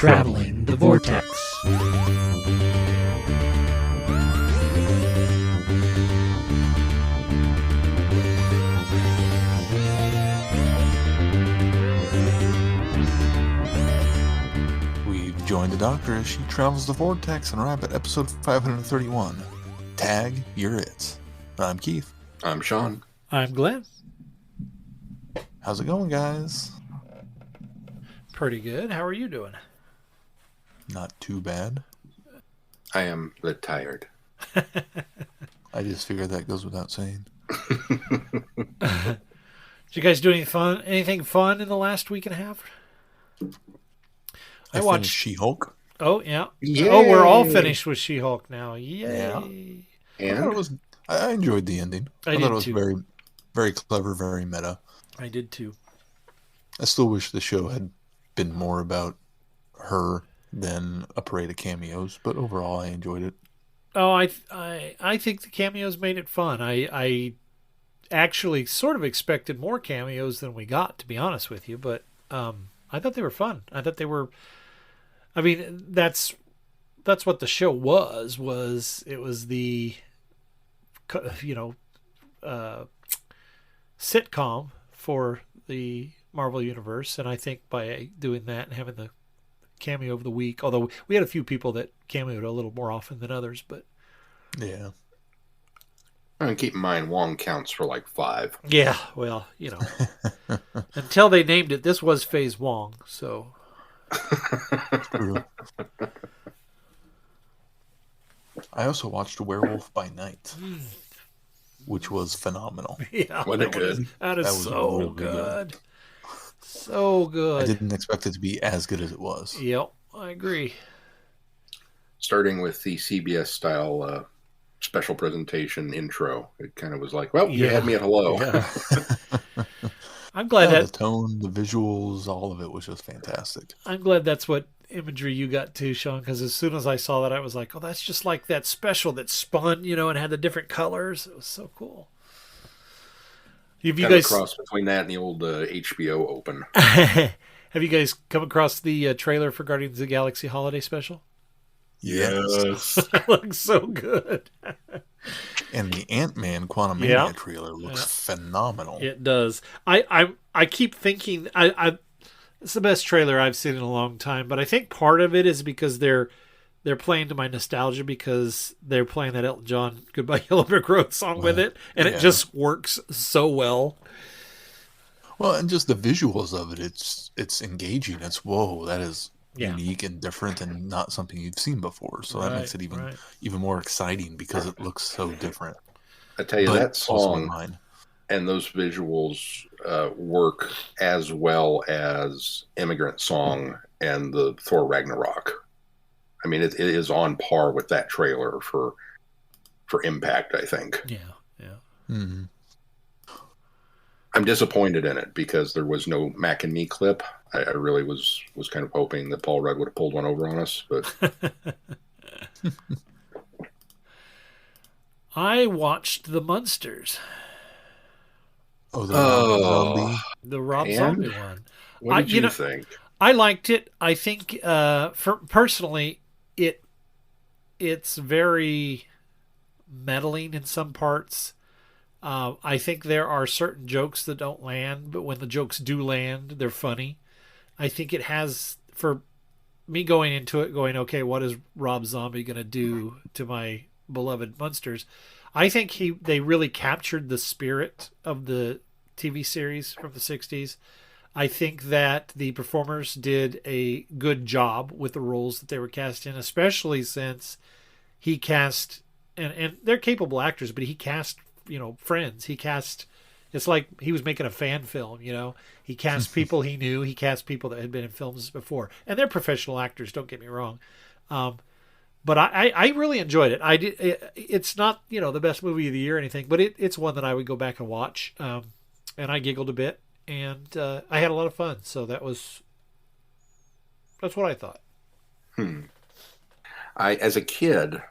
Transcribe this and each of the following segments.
Traveling the Vortex. We've joined the Doctor as she travels the Vortex and arrive at episode 531. Tag, you're it. I'm Keith. I'm Sean. I'm Glenn. How's it going, guys? Pretty good. How are you doing? Not too bad. I am a bit tired. I just figured that goes without saying. Did you guys do anything fun in the last week and a half? I watched She-Hulk. Oh, yeah. Yay. Oh, we're all finished with She-Hulk now. Yay. Yeah. I enjoyed the ending. I thought it did was too. very, very clever, very meta. I did too. I still wish the show had been more about her than a parade of cameos, but overall I enjoyed it. Oh, I think the cameos made it fun. I actually sort of expected more cameos than we got, to be honest with you, but I thought they were fun. I thought they were. I mean, that's what the show was. It was the sitcom for the Marvel Universe, and I think by doing that and having the cameo of the week, although we had a few people that cameoed a little more often than others, but yeah. And keep in mind, Wong counts for like 5. Yeah, well, until they named it, this was Phase Wong, so. True. I also watched Werewolf by Night, which was phenomenal. Yeah, Wasn't it good? That is was so really good. So good. I didn't expect it to be as good as it was. Yep, I agree. Starting with the CBS style special presentation intro, it kind of was like, well, you had me at hello. Yeah. I'm glad The tone, the visuals, all of it was just fantastic. I'm glad that's what imagery you got too, Sean, because as soon as I saw that, I was like, oh, that's just like that special that spun, and had the different colors. It was so cool. Have you guys cross between that and the old HBO Open? Have you guys come across the trailer for Guardians of the Galaxy Holiday Special? Yes. It looks so good. And the Ant-Man Quantumania trailer looks phenomenal. It does. I keep thinking it's the best trailer I've seen in a long time, but I think part of it is because they're playing to my nostalgia because they're playing that Elton John Goodbye Yellow Brick Road song with it, and it just works so well. Well, and just the visuals of it, it's engaging. It's whoa, that is unique and different and not something you've seen before. So that makes it even more exciting because it looks so different. I tell you, that song and those visuals work as well as Immigrant Song and the Thor Ragnarok. I mean, it is on par with that trailer for impact, I think. Yeah. Mm-hmm. I'm disappointed in it because there was no Mac and Me clip. I really was kind of hoping that Paul Rudd would have pulled one over on us, but I watched The Munsters. The Rob Zombie one. What did you think? I liked it. I think, personally, it's very meddling in some parts. I think there are certain jokes that don't land, but when the jokes do land, they're funny. I think it has, for me going into it, going, okay, what is Rob Zombie going to do to my beloved Munsters? I think they really captured the spirit of the TV series from the 60s. I think that the performers did a good job with the roles that they were cast in, especially since he cast, and they're capable actors, but he cast, friends. He cast, it's like he was making a fan film, He cast people he knew. He cast people that had been in films before. And they're professional actors, don't get me wrong. But I really enjoyed it. It's not, the best movie of the year or anything, but it's one that I would go back and watch. And I giggled a bit. And I had a lot of fun. So that's what I thought. As a kid,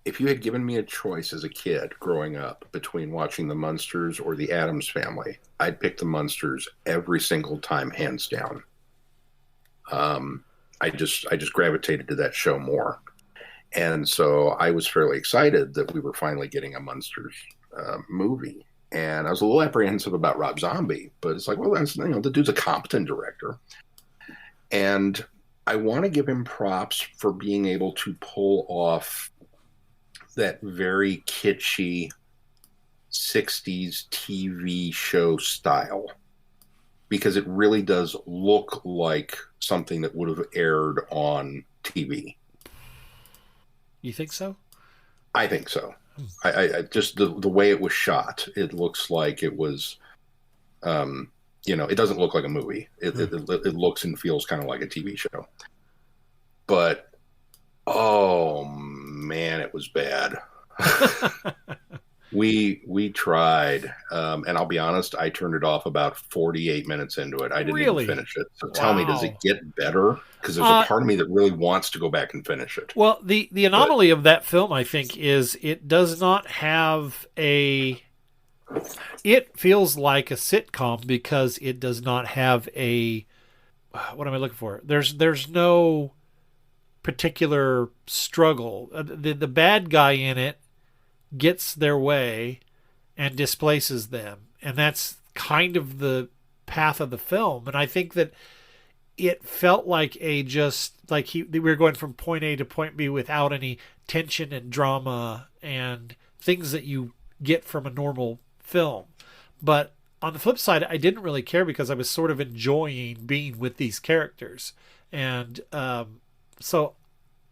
if you had given me a choice as a kid growing up between watching the Munsters or the Addams Family, I'd pick the Munsters every single time, hands down. I just gravitated to that show more. And so I was fairly excited that we were finally getting a Munsters movie. And I was a little apprehensive about Rob Zombie, but it's like, well, that's, the dude's a competent director. And I want to give him props for being able to pull off that very kitschy 60s TV show style, because it really does look like something that would have aired on TV. You think so? I think so. I just the way it was shot, it looks like it was, it doesn't look like a movie. It looks and feels kind of like a TV show. But, oh man, it was bad. We tried, and I'll be honest, I turned it off about 48 minutes into it. I didn't even finish it. So tell me, does it get better? Because there's a part of me that really wants to go back and finish it. Well, the anomaly of that film, I think, is it does not have a... It feels like a sitcom because it does not have a... What am I looking for? There's no particular struggle. The bad guy in it gets their way and displaces them, and that's kind of the path of the film. And I think that it felt like we were going from point A to point B without any tension and drama and things that you get from a normal film. But on the flip side, I didn't really care because I was sort of enjoying being with these characters. And so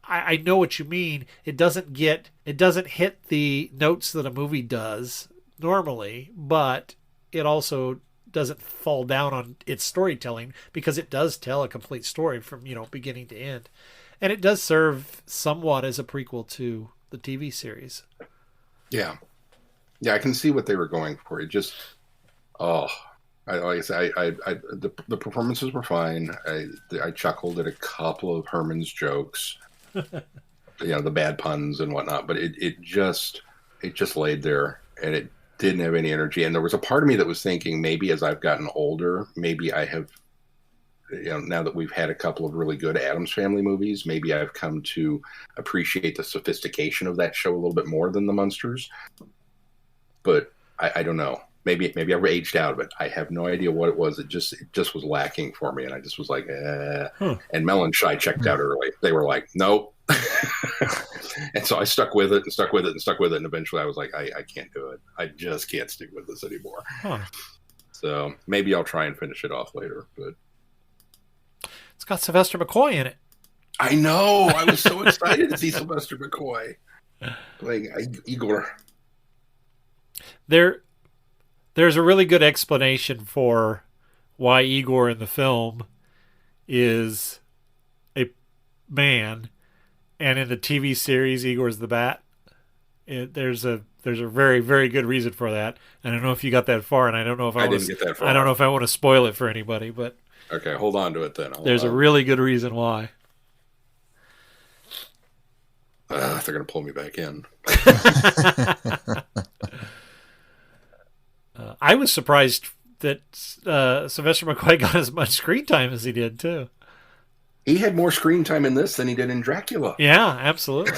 I know what you mean. It doesn't hit the notes that a movie does normally, but it also doesn't fall down on its storytelling because it does tell a complete story from, beginning to end. And it does serve somewhat as a prequel to the TV series. Yeah. Yeah, I can see what they were going for. It just, like I said, the performances were fine. I chuckled at a couple of Herman's jokes. The bad puns and whatnot, but it just laid there and it didn't have any energy. And there was a part of me that was thinking maybe as I've gotten older, maybe I have, now that we've had a couple of really good Addams Family movies, maybe I've come to appreciate the sophistication of that show a little bit more than the Munsters. But I don't know. Maybe I've aged out of it. I have no idea what it was. It just was lacking for me, and I just was like, And Mel and Shai checked out early. They were like, nope. And so I stuck with it, and eventually I was like, I can't do it. I just can't stick with this anymore. So maybe I'll try and finish it off later. But it's got Sylvester McCoy in it. I know. I was so excited to see Sylvester McCoy playing Igor. There's a really good explanation for why Igor in the film is a man, and in the TV series, Igor's the Bat. There's a very, very good reason for that. I don't know if you got that far, and I don't know if I didn't get that far. I don't know if I want to spoil it for anybody, but okay, hold on to it then. There's a really good reason why. They're going to pull me back in. I was surprised that Sylvester McCoy got as much screen time as he did, too. He had more screen time in this than he did in Dracula. Yeah, absolutely.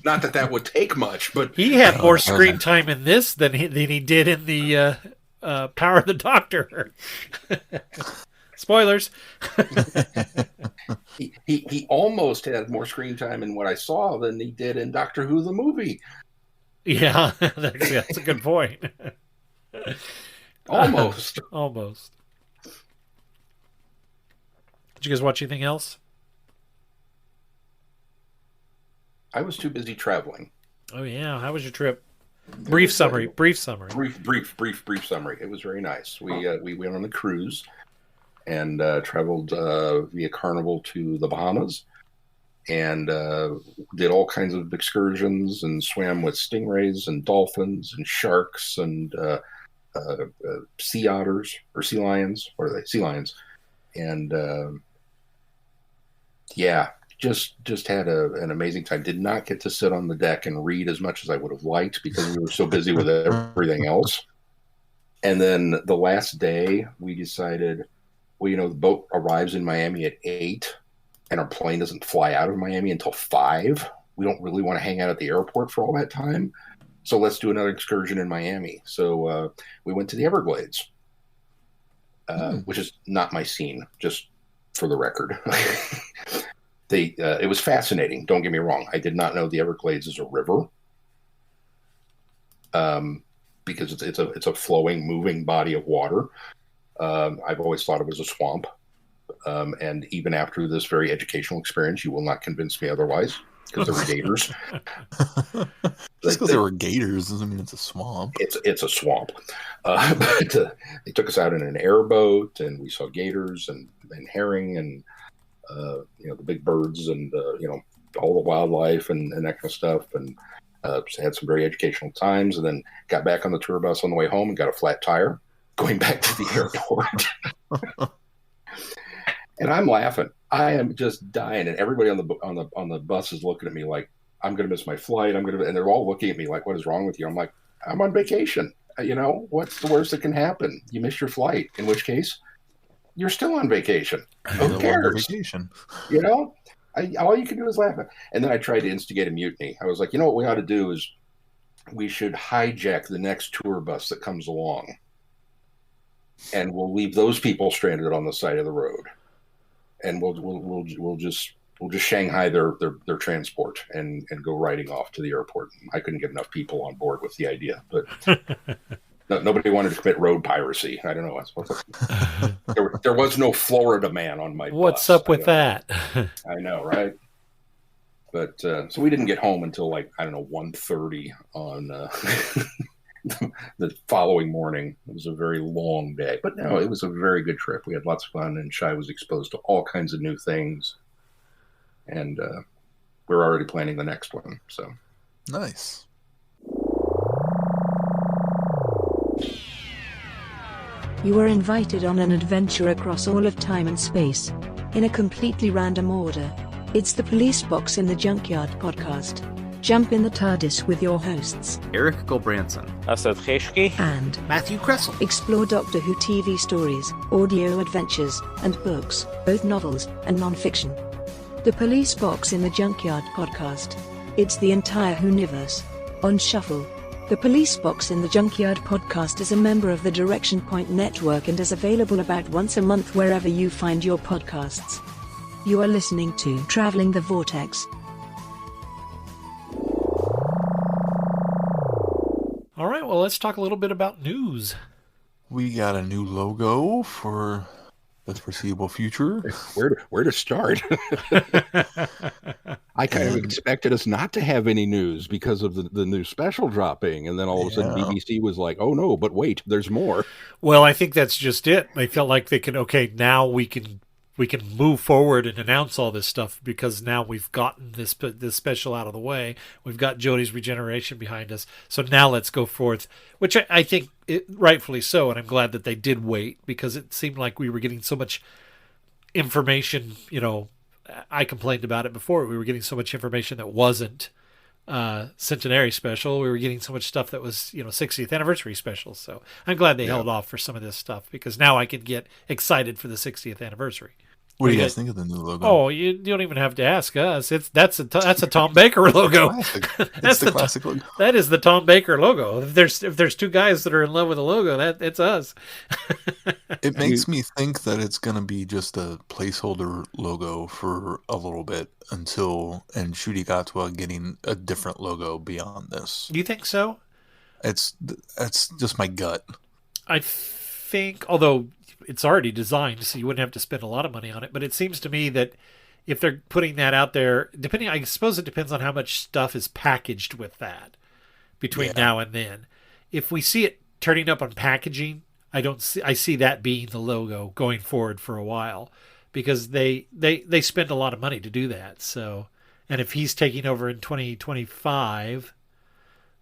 Not that would take much, but... He had more screen time in this than he did in the Power of the Doctor. Spoilers. He almost had more screen time in what I saw than he did in Doctor Who the movie. Yeah, that's a good point. Almost. Almost. Did you guys watch anything else? I was too busy traveling. Oh, yeah. How was your trip? Brief summary. Brief summary. Brief summary. It was very nice. We went on a cruise and traveled via Carnival to the Bahamas and did all kinds of excursions and swam with stingrays and dolphins and sharks and sea otters or sea lions. What are they? Sea lions. And just had an amazing time. Did not get to sit on the deck and read as much as I would have liked because we were so busy with everything else. And then the last day we decided well, the boat arrives in Miami at 8, and our plane doesn't fly out of Miami until 5. We don't really want to hang out at the airport for all that time. So let's do another excursion in Miami. So we went to the Everglades, which is not my scene, just for the record. It was fascinating. Don't get me wrong. I did not know the Everglades is a river, because it's a flowing, moving body of water. I've always thought it was a swamp. And even after this very educational experience, you will not convince me otherwise, because there were gators. Just because there were gators doesn't mean it's a swamp. It's a swamp. But they took us out in an airboat, and we saw gators and herring and the big birds and all the wildlife and that kind of stuff. And had some very educational times, and then got back on the tour bus on the way home and got a flat tire going back to the airport. And I'm laughing. I am just dying, and everybody on the bus is looking at me like I'm going to miss my flight. And they're all looking at me like, "What is wrong with you?" I'm like, "I'm on vacation. What's the worst that can happen? You miss your flight. In which case, you're still on vacation. Who cares? Vacation. All you can do is laugh." And then I tried to instigate a mutiny. I was like, what we ought to do is we should hijack the next tour bus that comes along, and we'll leave those people stranded on the side of the road, and we'll just Shanghai their transport and go riding off to the airport. I couldn't get enough people on board with the idea, but nobody wanted to commit road piracy. I don't know. There was no Florida man on my bus. What's up with that? I know, right? But so we didn't get home until 1:30 on the following morning. It was a very long day, but no, it was a very good trip. We had lots of fun, and Shai was exposed to all kinds of new things, and we're already planning the next one. So nice. You are invited on an adventure across all of time and space, in a completely random order. It's the Police Box in the Junkyard podcast. Jump in the TARDIS with your hosts, Eric Gulbranson, Asad Kheshki, and Matthew Kressel. Explore Doctor Who TV stories, audio adventures, and books, both novels and non-fiction. The Police Box in the Junkyard podcast. It's the entire Whoniverse on shuffle. The Police Box in the Junkyard podcast is a member of the Direction Point Network and is available about once a month wherever you find your podcasts. You are listening to Traveling the Vortex. All right, well, let's talk a little bit about news. We got a new logo for the foreseeable future. Where to start? I kind of expected us not to have any news because of the new special dropping, and then all of a sudden BBC was like, "Oh no, but wait, there's more." Well, I think that's just it. They felt like they can. Okay, now we can move forward and announce all this stuff because now we've gotten this special out of the way. We've got Jodie's regeneration behind us, so now let's go forth. Which I think rightfully so, and I'm glad that they did wait because it seemed like we were getting so much information. I complained about it before. We were getting so much information that wasn't Centenary Special. We were getting so much stuff that was 60th anniversary special. So I'm glad they held off for some of this stuff because now I can get excited for the 60th anniversary. What do you guys think of the new logo? Oh, you don't even have to ask us. That's a Tom Baker logo. That's the classic logo. That is the Tom Baker logo. If there's two guys that are in love with a logo, it's us. It makes me think that it's going to be just a placeholder logo for a little bit until Ncuti Gatwa getting a different logo beyond this. You think so? That's just my gut. I think, although it's already designed, so you wouldn't have to spend a lot of money on it. But it seems to me that if they're putting that out there, I suppose it depends on how much stuff is packaged with that between now and then. If we see it turning up on packaging, I see that being the logo going forward for a while because they spend a lot of money to do that. So, and if he's taking over in 2025,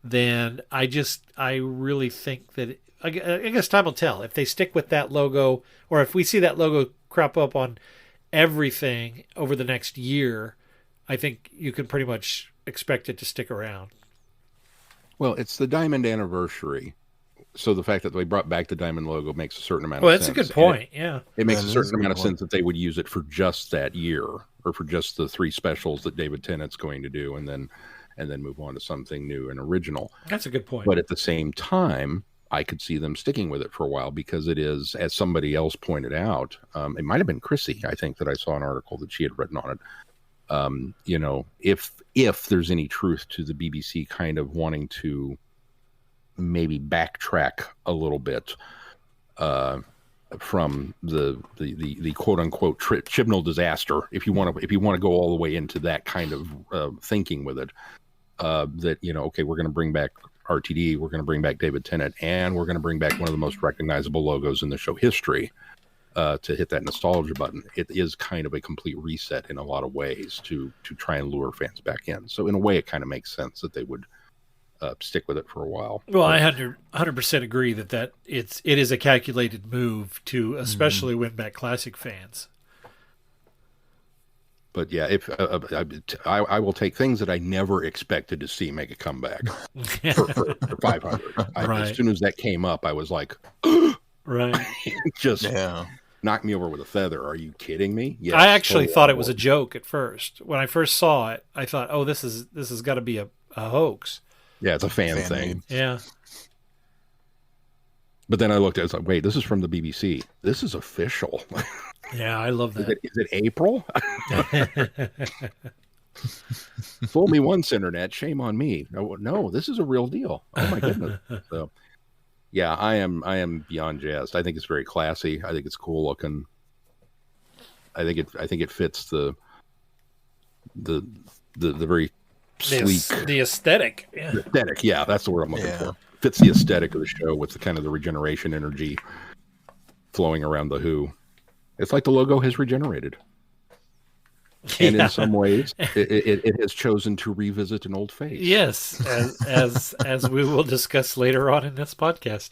then I really think that I guess time will tell if they stick with that logo, or if we see that logo crop up on everything over the next year. I think you can pretty much expect it to stick around. Well, it's the Diamond Anniversary, So the fact that they brought back the diamond logo makes a certain amount of sense. Well, that's a good point, yeah. It makes a certain amount of sense that they would use it for just that year, or for just the 3 specials that David Tennant's going to do, and then move on to something new and original. That's a good point. But at the same time, I could see them sticking with it for a while, because it is, as somebody else pointed out, it might have been Chrissy, I think, that I saw an article that she had written on it. If there's any truth to the BBC kind of wanting to maybe backtrack a little bit from the quote unquote Chibnall disaster, if you want to go all the way into that kind of thinking with it, that okay, we're going to bring back RTD, we're going to bring back David Tennant, and we're going to bring back one of the most recognizable logos in the show history, to hit that nostalgia button. It is kind of a complete reset in a lot of ways to try and lure fans back in. So in a way, it kind of makes sense that they would stick with it for a while. Well, I 100% agree that it is a calculated move to especially win back classic fans. But yeah, if I will take things that I never expected to see make a comeback for 500. Right. As soon as that came up, I was like, right, just knocked me over with a feather. Are you kidding me? Yes, I actually thought it was a joke at first. When I first saw it, I thought, oh, this has got to be a hoax. Yeah, it's a fan thing. Yeah. But then I looked at it, I was like, wait, this is from the BBC. This is official. Yeah, I love that. Is it April? Fool me once, internet. Shame on me. No, this is a real deal. Oh my goodness. So, yeah, I am beyond jazzed. I think it's very classy. I think it's cool looking. I think it fits the very sleek, the aesthetic. Yeah. The aesthetic, yeah, that's the word I'm looking for. Fits the aesthetic of the show with the kind of the regeneration energy flowing around the Who. It's like the logo has regenerated. And in some ways, it has chosen to revisit an old face. Yes, as we will discuss later on in this podcast.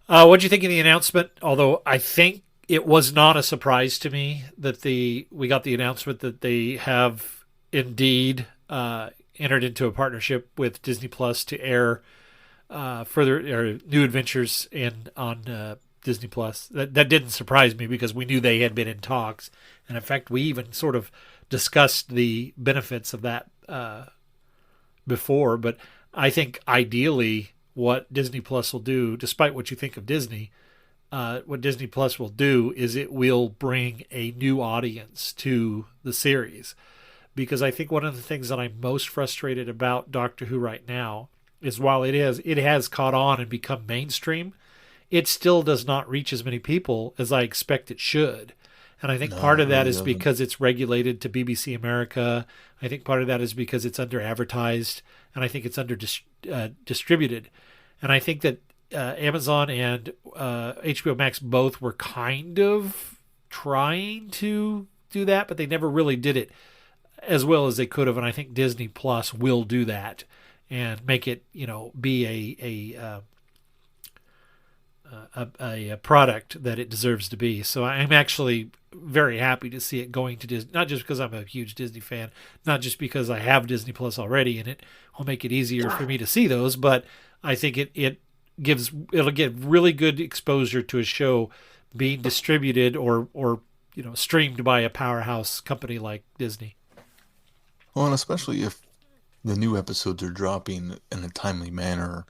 What do you think of the announcement? Although I think it was not a surprise to me that we got the announcement that they have indeed entered into a partnership with Disney Plus to air further new adventures on Disney Plus. That didn't surprise me because we knew they had been in talks, and in fact, we even sort of discussed the benefits of that before. But I think ideally, what Disney Plus will do, despite what you think of Disney, what Disney Plus will do is it will bring a new audience to the series. Because I think one of the things that I'm most frustrated about Doctor Who right now is while it has caught on and become mainstream, it still does not reach as many people as I expect it should. And I think part of that is because it's regulated to BBC America. I think part of that is because it's under advertised, and I think it's under distributed. And I think that Amazon and HBO Max both were kind of trying to do that, but they never really did it as well as they could have. And I think Disney Plus will do that and make it, be a product that it deserves to be. So I'm actually very happy to see it going to Disney, not just because I'm a huge Disney fan, not just because I have Disney Plus already and it will make it easier for me to see those, but I think it'll get really good exposure to a show being distributed or streamed by a powerhouse company like Disney. Well, and especially if the new episodes are dropping in a timely manner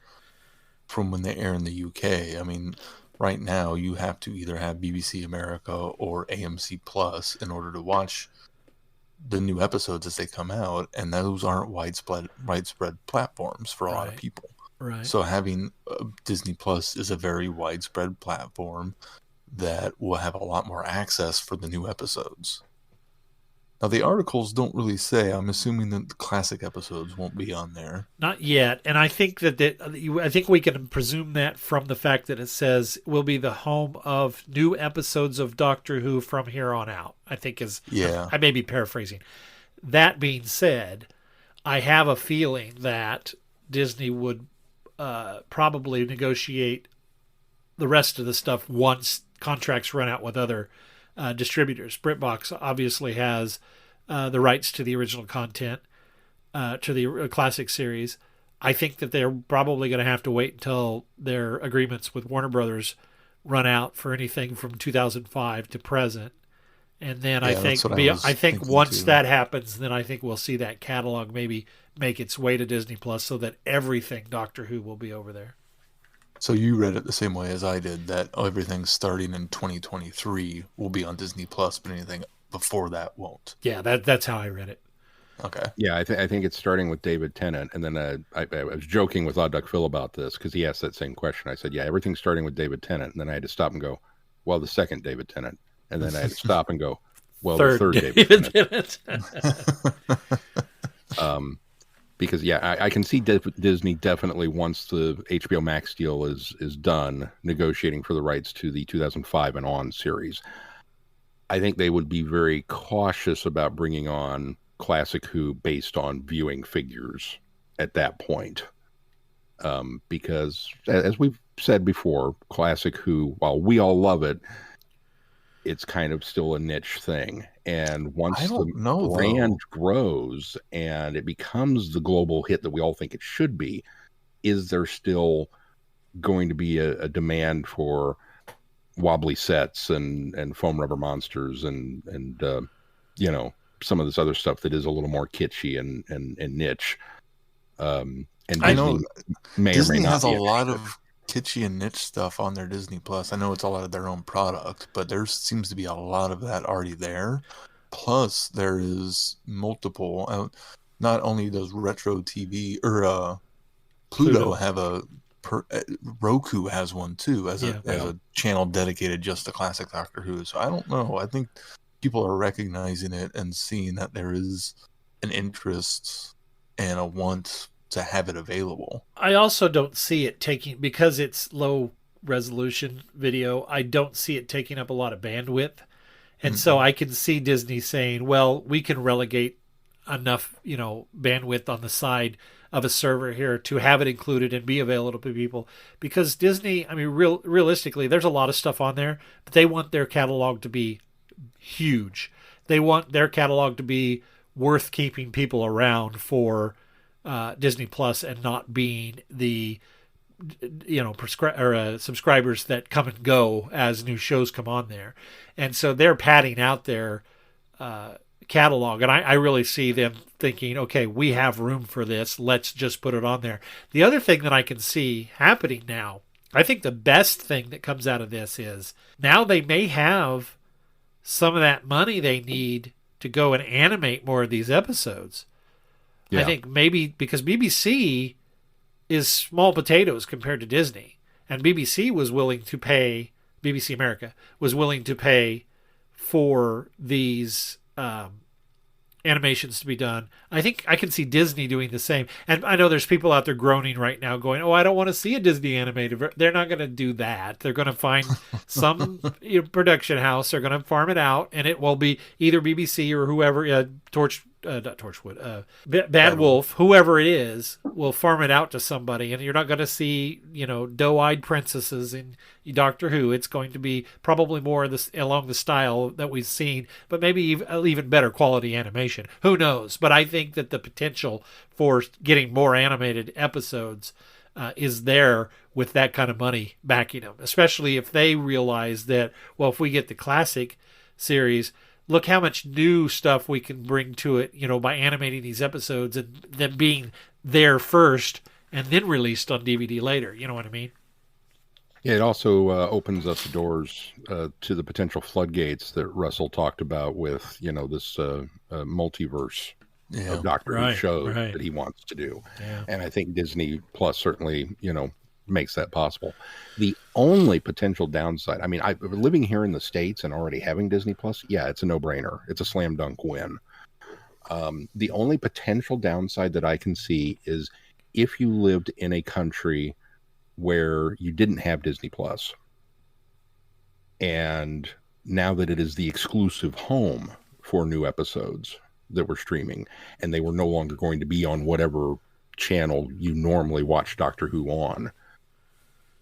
from when they air in the UK. I mean, right now you have to either have BBC America or AMC Plus in order to watch the new episodes as they come out, and those aren't widespread platforms for a lot of people. Right. So having Disney Plus is a very widespread platform that will have a lot more access for the new episodes. Now, the articles don't really say. I'm assuming that the classic episodes won't be on there. Not yet. And I think I think we can presume that from the fact that it says will be the home of new episodes of Doctor Who from here on out. I think I may be paraphrasing. That being said, I have a feeling that Disney would probably negotiate the rest of the stuff once contracts run out with other distributors. BritBox obviously has the rights to the original content, to the classic series. I think that they're probably going to have to wait until their agreements with Warner Brothers run out for anything from 2005 to present. And then I think once too. that happens, then I think we'll see that catalog maybe make its way to Disney Plus, so that everything Doctor Who will be over there. So you read it the same way as I did, that everything starting in 2023 will be on Disney Plus, but anything before that won't. Yeah, that's how I read it. Okay. Yeah, I think it's starting with David Tennant, and then I was joking with Odd Duck Phil about this because he asked that same question. I said, "Yeah, everything's starting with David Tennant," and then I had to stop and go, "Well, the second David Tennant," and then I had to stop and go, "Well, the third David Tennant." Because I can see Disney definitely, once the HBO Max deal is done, negotiating for the rights to the 2005 and on series. I think they would be very cautious about bringing on Classic Who based on viewing figures at that point, because as we've said before, Classic Who, while we all love it, it's kind of still a niche thing. And once the brand grows and it becomes the global hit that we all think it should be, is there still going to be a demand for wobbly sets and foam rubber monsters and some of this other stuff that is a little more kitschy and niche? And I know Disney has a lot of kitschy and niche stuff on their Disney Plus. I know it's a lot of their own product, but there seems to be a lot of that already there. Plus, there is multiple. Not only does Retro TV or Pluto have Roku has one too, as a channel dedicated just to classic Doctor Who. So I don't know. I think people are recognizing it and seeing that there is an interest and a want to have it available. I also don't see it taking, because it's low resolution video, I don't see it taking up a lot of bandwidth. And so I can see Disney saying, well, we can relegate enough, bandwidth on the side of a server here to have it included and be available to people. Because Disney, I mean, realistically, there's a lot of stuff on there, but they want their catalog to be huge. They want their catalog to be worth keeping people around for Disney Plus, and not being the subscribers that come and go as new shows come on there. And so they're padding out their catalog, and I really see them thinking, okay, we have room for this, let's just put it on there. The other thing that I can see happening now, I think the best thing that comes out of this is now they may have some of that money they need to go and animate more of these episodes. Yeah. I think maybe because BBC is small potatoes compared to Disney, and BBC America was willing to pay for these animations to be done. I think I can see Disney doing the same. And I know there's people out there groaning right now going, oh, I don't want to see a Disney animated. They're not going to do that. They're going to find some production house. They're going to farm it out, and it will be either BBC or whoever, Bad Wolf, whoever it is, will farm it out to somebody, and you're not going to see, doe-eyed princesses in Doctor Who. It's going to be probably more along the style that we've seen, but maybe even better quality animation. Who knows? But I think that the potential for getting more animated episodes is there with that kind of money backing them, especially if they realize that, well, if we get the classic series, look how much new stuff we can bring to it, by animating these episodes and them being there first and then released on DVD later. You know what I mean? Yeah, it also opens up the doors to the potential floodgates that Russell talked about with, this multiverse of Doctor Who shows that he wants to do. Yeah. And I think Disney Plus certainly, makes that possible. The only potential downside, I mean, living here in the States and already having Disney Plus, it's a no-brainer. It's a slam dunk win. The only potential downside that I can see is if you lived in a country where you didn't have Disney Plus, and now that it is the exclusive home for new episodes that we're streaming, and they were no longer going to be on whatever channel you normally watch Doctor Who on,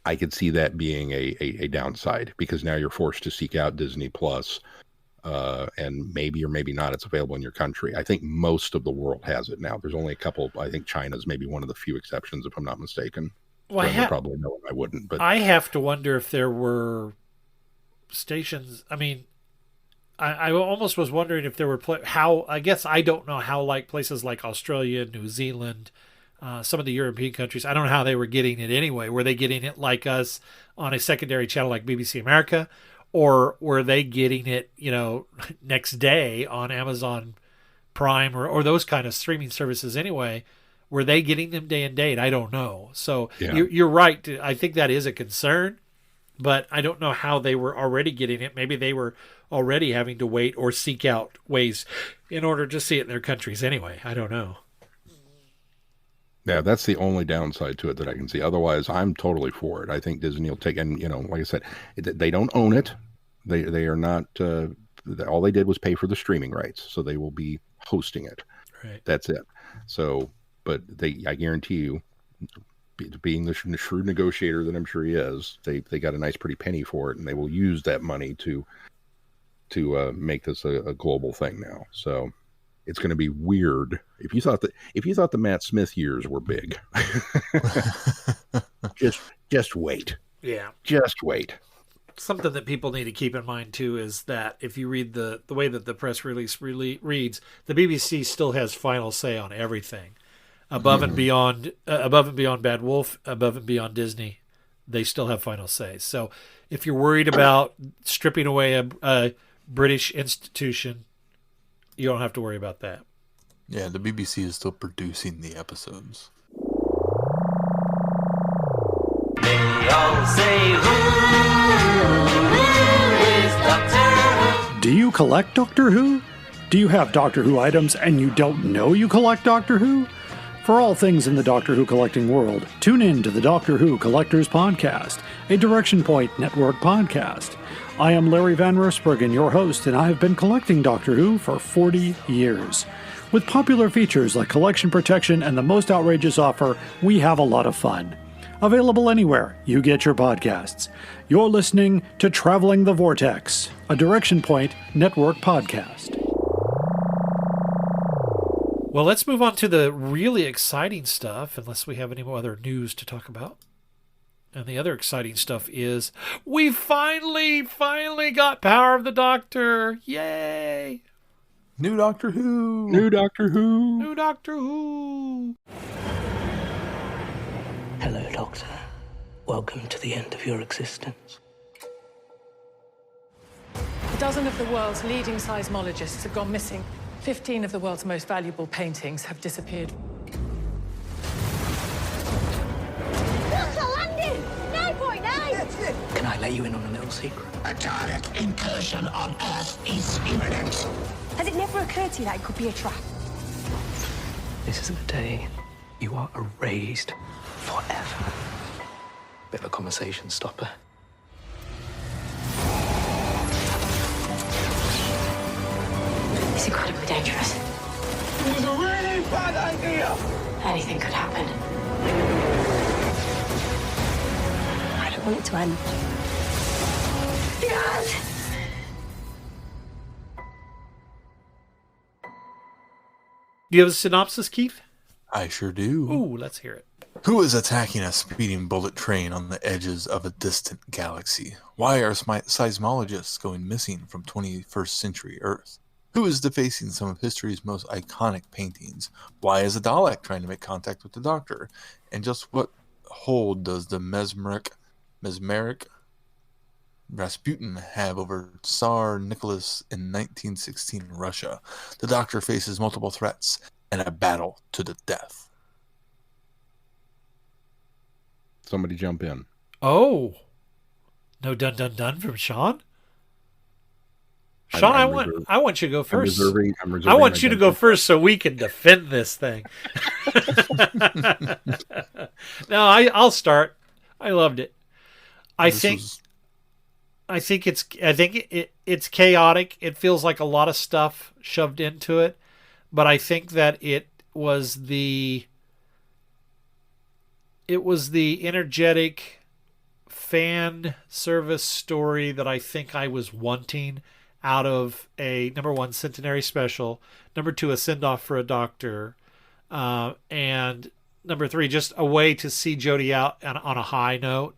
I could see that being a downside, because now you're forced to seek out Disney Plus and maybe or maybe not it's available in your country. I think most of the world has it now. There's only a couple. I think China's maybe one of the few exceptions, if I'm not mistaken. Well, I probably know I wouldn't, but I have to wonder if there were stations. I mean, I almost was wondering if there were how. I guess I don't know how places like Australia, New Zealand, some of the European countries. I don't know how they were getting it anyway. Were they getting it like us on a secondary channel like BBC America, or were they getting it, next day on Amazon Prime or those kind of streaming services anyway? Were they getting them day and date? I don't know. So you're right. I think that is a concern, but I don't know how they were already getting it. Maybe they were already having to wait or seek out ways in order to see it in their countries anyway. I don't know. Yeah, that's the only downside to it that I can see. Otherwise, I'm totally for it. I think Disney will take, and like I said, they don't own it. They are not. All they did was pay for the streaming rights, so they will be hosting it. Right. That's it. So, but I guarantee you, being the shrewd negotiator that I'm sure he is, they got a nice pretty penny for it, and they will use that money to make this a global thing now. So it's going to be weird. If you thought the Matt Smith years were big, just wait. Yeah. Just wait. Something that people need to keep in mind too is that if you read the way that the press release reads, the BBC still has final say on everything. Above and beyond Bad Wolf, above and beyond Disney, they still have final say. So if you're worried about stripping away a British institution, you don't have to worry about that. Yeah, the BBC is still producing the episodes. They all say, who is Doctor Who? Do you collect Doctor Who? Do you have Doctor Who items and you don't know you collect Doctor Who? For all things in the Doctor Who collecting world, tune in to the Doctor Who Collectors Podcast, a Direction Point Network podcast. I am Larry Van Rosbergen, your host, and I have been collecting Doctor Who for 40 years. With popular features like collection protection and the most outrageous offer, we have a lot of fun. Available anywhere you get your podcasts. You're listening to Traveling the Vortex, a Direction Point Network podcast. Well, let's move on to the really exciting stuff, unless we have any other news to talk about. And the other exciting stuff is we finally got Power of the Doctor. Yay! New Doctor Who! New Doctor Who! New Doctor Who! Hello, Doctor. Welcome to the end of your existence. A dozen of the world's leading seismologists have gone missing. 15 of the world's most valuable paintings have disappeared. Can I let you in on a little secret? A Dalek incursion on Earth is imminent. Has it never occurred to you that it could be a trap? This is the day you are erased forever. Bit of a conversation stopper. It's incredibly dangerous. It was a really bad idea. Anything could happen. I don't want it to end. Yes! Do you have a synopsis, Keith? I sure do. Ooh, let's hear it. Who is attacking a speeding bullet train on the edges of a distant galaxy? Why are seismologists going missing from 21st century Earth? Who is defacing some of history's most iconic paintings? Why is a Dalek trying to make contact with the Doctor? And just what hold does the mesmeric Rasputin have over Tsar Nicholas in 1916 Russia? The Doctor faces multiple threats and a battle to the death. Somebody jump in. Oh. No dun from Sean? Sean, I want you to go first. I'm reserving I want you to go first so we can defend this thing. No, I'll start. I loved it. I think it's chaotic. It feels like a lot of stuff shoved into it, but I think that it was the energetic fan service story that I think I was wanting out of a number one Centenary Special, number two a send off for a doctor, and number three just a way to see Jodie out on a high note.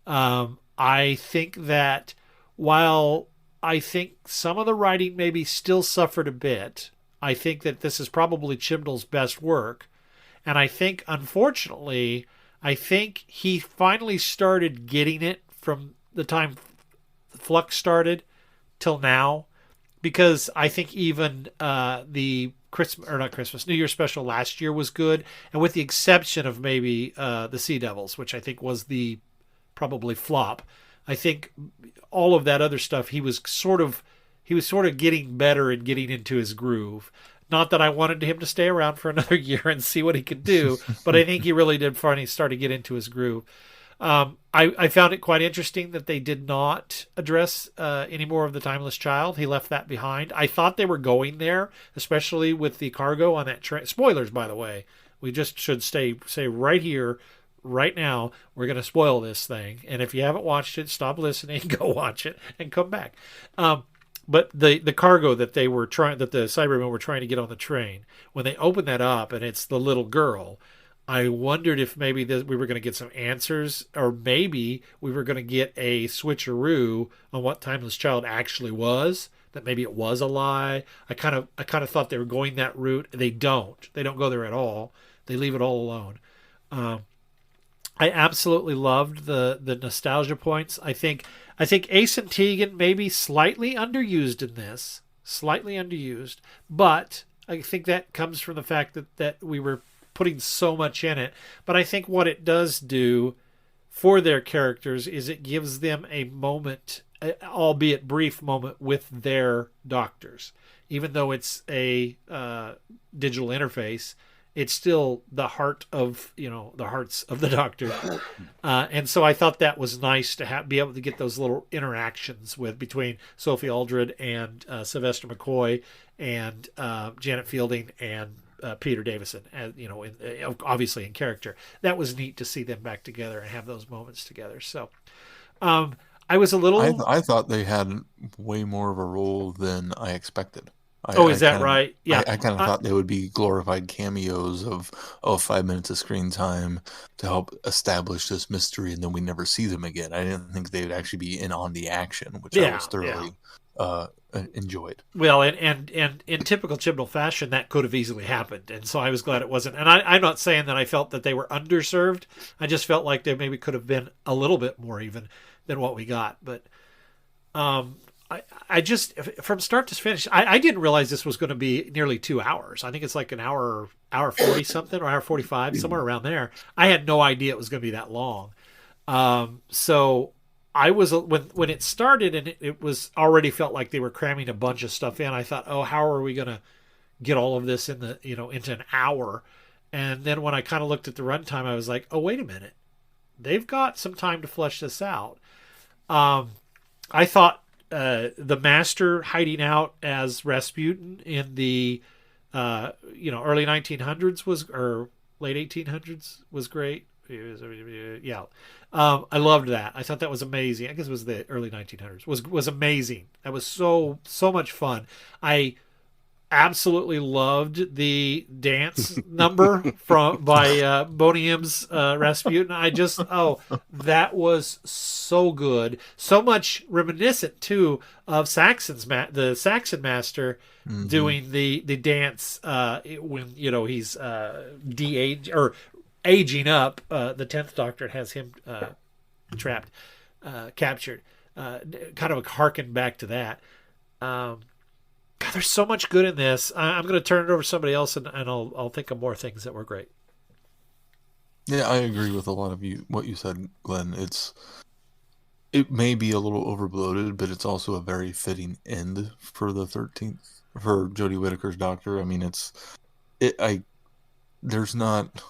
I think that while I think some of the writing maybe still suffered a bit, I think that this is probably Chibnall's best work. And I think, unfortunately, I think he finally started getting it from the time Flux started till now. Because I think even the New Year's special last year was good. And with the exception of maybe the Sea Devils, which I think was the probably flop, I think all of that other stuff, he was sort of getting better and getting into his groove. Not that I wanted him to stay around for another year and see what he could do, but I think he really did finally start to get into his groove. I found it quite interesting that they did not address any more of the Timeless Child. He left that behind. I thought they were going there, especially with the cargo on that train. Spoilers, by the way. We just should say right here, right now, we're going to spoil this thing. And if you haven't watched it, stop listening, go watch it, and come back. But the cargo that the Cybermen were trying to get on the train, when they open that up and it's the little girl, I wondered if maybe we were going to get some answers, or maybe we were going to get a switcheroo on what Timeless Child actually was. That maybe it was a lie. I kind of thought they were going that route. They don't. They don't go there at all. They leave it all alone. I absolutely loved the nostalgia points. I think Ace and Tegan may be slightly underused in this, but I think that comes from the fact that we were putting so much in it. But I think what it does do for their characters is it gives them a moment, albeit brief moment, with their doctors. Even though it's a digital interface, it's still the heart of, the hearts of the doctor. And so I thought that was nice to be able to get those little interactions between Sophie Aldred and Sylvester McCoy and Janet Fielding and Peter Davison, as obviously in character. That was neat to see them back together and have those moments together. So I was a little... I thought they had way more of a role than I expected. Is that right? Yeah. I kind of thought they would be glorified cameos of 5 minutes of screen time to help establish this mystery, and then we never see them again. I didn't think they would actually be in on the action, which I was thoroughly enjoyed. Well, and in typical Chibnall fashion, that could have easily happened, and so I was glad it wasn't. And I'm not saying that I felt that they were underserved. I just felt like they maybe could have been a little bit more even than what we got. But I just, from start to finish, I didn't realize this was going to be nearly 2 hours. I think it's like an hour 40 something, or hour 45, somewhere around there. I had no idea it was going to be that long. So I was, when it started and it was already felt like they were cramming a bunch of stuff in, I thought, how are we going to get all of this into an hour? And then when I kind of looked at the runtime, I was like, oh, wait a minute. They've got some time to flesh this out. I thought, the Master hiding out as Rasputin in the early 1900s or late 1800s was great. Yeah, I loved that. I thought that was amazing. I guess it was the early 1900s. Was amazing. That was so much fun. I absolutely loved the dance number by Boney M's Rasputin. That was so good. So much reminiscent too of the Saxon Master doing the dance when he's de-age or aging up. The 10th Doctor has him trapped, captured. Kind of a harken back to that. God, there's so much good in this. I'm going to turn it over to somebody else, and I'll think of more things that were great. Yeah, I agree with a lot of what you said, Glenn. It may be a little overbloated, but it's also a very fitting end for the 13th, for Jodie Whittaker's Doctor. I mean, there's not...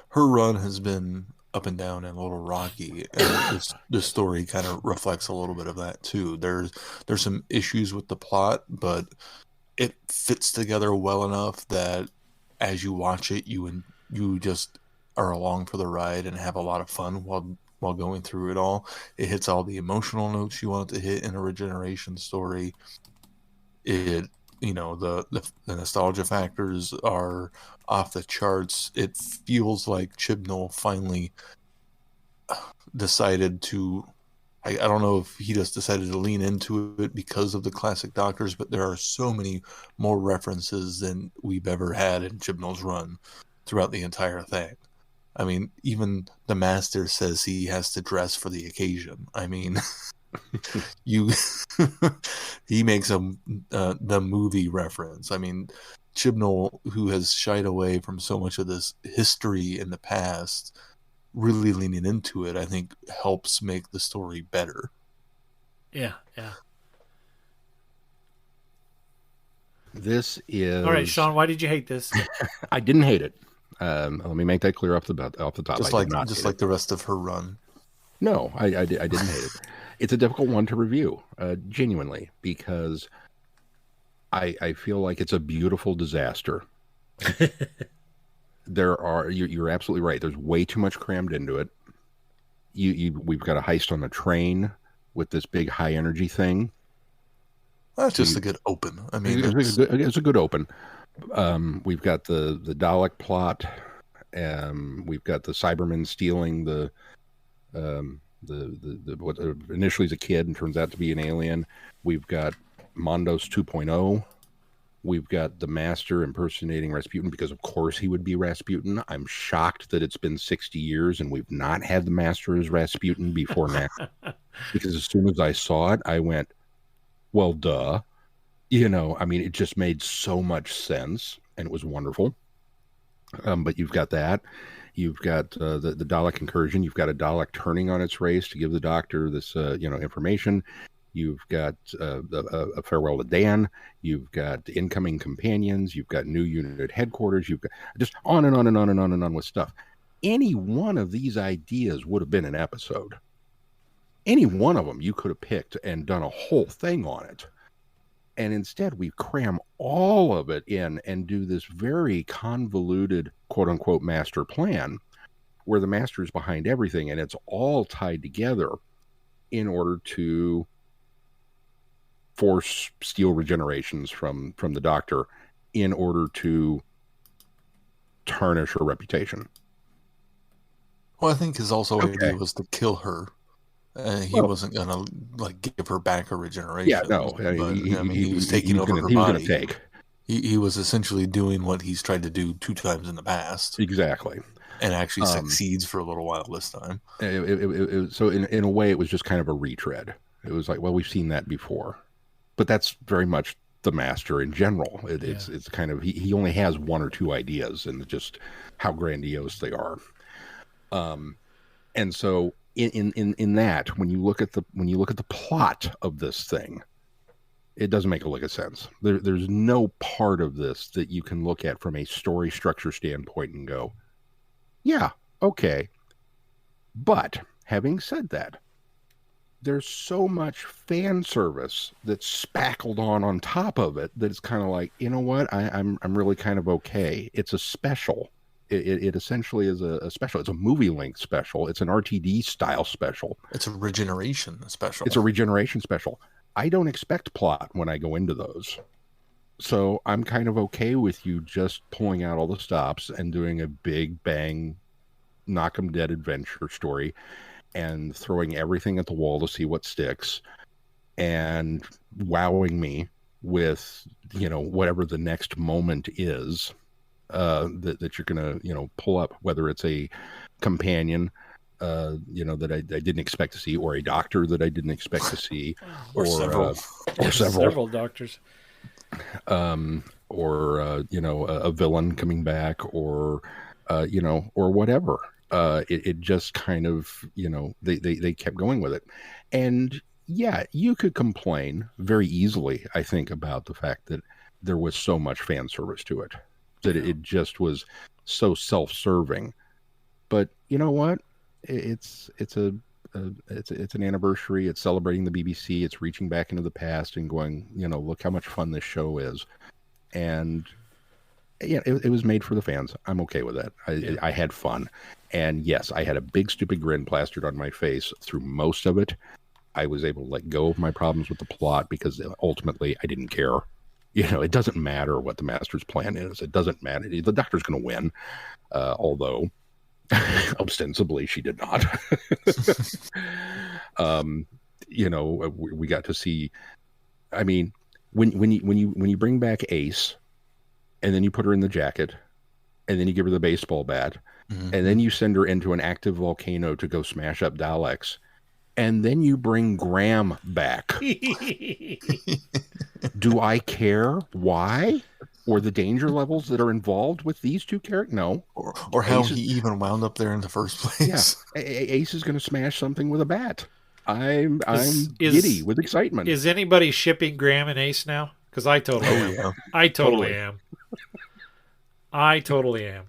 Her run has been up and down and a little rocky, and this story kind of reflects a little bit of that too. There's some issues with the plot, but it fits together well enough that as you watch it, you just are along for the ride and have a lot of fun while while going through it all. It hits all the emotional notes you want it to hit in a regeneration story. It, the nostalgia factors are off the charts. It feels like Chibnall finally decided to, I don't know if he just decided to lean into it because of the classic Doctors, but there are so many more references than we've ever had in Chibnall's run throughout the entire thing. I mean, even the Master says he has to dress for the occasion. I mean, he makes the movie reference. I mean, Chibnall, who has shied away from so much of this history in the past, really leaning into it, I think helps make the story better. Yeah. This is... All right, Sean, why did you hate this? I didn't hate it. Let me make that clear off the top. Just like the rest of her run. No, I didn't hate it. It's a difficult one to review, genuinely, because I feel like it's a beautiful disaster. You're absolutely right. There's way too much crammed into it. We've got a heist on a train with this big high energy thing. That's just a good open. I mean, it's a good open. We've got the Dalek plot. We've got the Cybermen stealing the what initially is a kid and turns out to be an alien. We've got Mondos 2.0. We've got the Master impersonating Rasputin because, of course, he would be Rasputin. I'm shocked that it's been 60 years and we've not had the Master as Rasputin before now. Because as soon as I saw it, I went, well, duh. I mean, it just made so much sense and it was wonderful. But you've got that. You've got the Dalek incursion. You've got a Dalek turning on its race to give the Doctor this, information. You've got a farewell to Dan. You've got incoming companions. You've got new unit headquarters. You've got just on and on and on and on and on with stuff. Any one of these ideas would have been an episode. Any one of them you could have picked and done a whole thing on it. And instead we cram all of it in and do this very convoluted, quote unquote, master plan where the Master is behind everything and it's all tied together in order to force steal regenerations from the Doctor in order to tarnish her reputation. Well, I think his idea was to kill her. He wasn't gonna give her back her regeneration. Yeah, no. He was taking over her body. He was essentially doing what he's tried to do 2 times in the past. Exactly. And actually succeeds for a little while this time. So in a way, it was just kind of a retread. It was like, well, we've seen that before. But that's very much the Master in general. It's kind of he only has 1 or 2 ideas and just how grandiose they are. And so in that, when you look at the plot of this thing, it doesn't make a lick of sense. There's no part of this that you can look at from a story structure standpoint and go, yeah, okay. But having said that, there's so much fan service that's spackled on top of it that it's kind of like, you know what? I'm really kind of okay. It's a special. It essentially is a special. It's a movie length special. It's an RTD style special. It's a regeneration special. It's a regeneration special. I don't expect plot when I go into those. So I'm kind of okay with you just pulling out all the stops and doing a big bang, knock 'em dead adventure story and throwing everything at the wall to see what sticks and wowing me with, whatever the next moment is that you're going to, pull up, whether it's a companion, that I didn't expect to see, or a Doctor that I didn't expect to see, or several Doctors, or a villain coming back, or whatever. It just kind of, they kept going with it. And yeah, you could complain very easily, I think, about the fact that there was so much fan service to it, that it just was so self-serving. But you know what? It's an anniversary. It's celebrating the BBC. It's reaching back into the past and going, look how much fun this show is. And Yeah, it was made for the fans. I'm okay with that. I had fun. And yes, I had a big stupid grin plastered on my face through most of it. I was able to let go of my problems with the plot because ultimately I didn't care. It doesn't matter what the Master's plan is. It doesn't matter. The Doctor's going to win, although ostensibly she did not. We got to see. I mean, when you bring back Ace, and then you put her in the jacket, and then you give her the baseball bat, and then you send her into an active volcano to go smash up Daleks, and then you bring Graham back. Do I care why? Or the danger levels that are involved with these two characters? No. Or how he even wound up there in the first place. Yeah. Ace is going to smash something with a bat. I'm giddy with excitement. Is anybody shipping Graham and Ace now? Because I totally am. Yeah. I totally am. I totally am.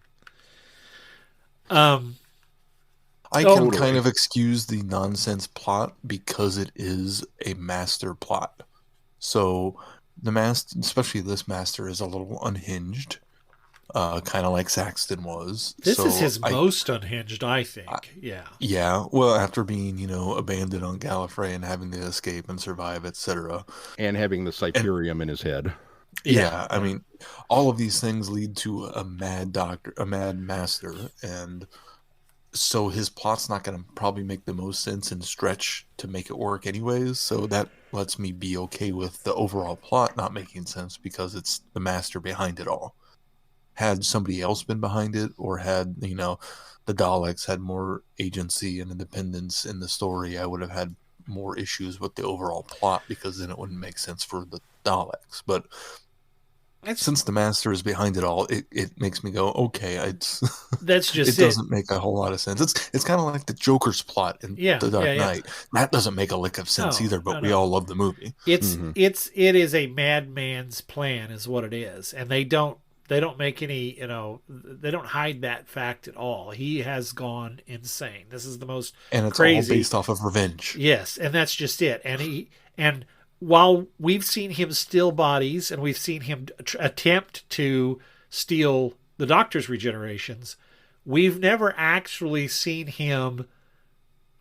I can kind of excuse the nonsense plot because it is a master plot. So the master, especially this master, is a little unhinged, kind of like Saxton was. This is his most unhinged, I think. Yeah. Yeah. Well, after being, abandoned on Gallifrey and having to escape and survive, etc., and having the Cyperium in his head. Yeah, I mean, all of these things lead to a mad doctor, a mad master, and so his plot's not going to probably make the most sense and stretch to make it work anyways. So that lets me be okay with the overall plot not making sense because it's the master behind it all. Had somebody else been behind it, or had, the Daleks had more agency and independence in the story, I would have had more issues with the overall plot because then it wouldn't make sense for the Daleks. But since the master is behind it all, it makes me go, okay, that's just it doesn't make a whole lot of sense. It's kind of like the Joker's plot in The Dark Knight. That doesn't make a lick of sense either, but we all love the movie. It is a madman's plan is what it is. And they don't make any, they don't hide that fact at all. He has gone insane. This is the most and it's crazy. All based off of revenge. Yes, and that's just it. And while we've seen him steal bodies and we've seen him attempt to steal the Doctor's regenerations, we've never actually seen him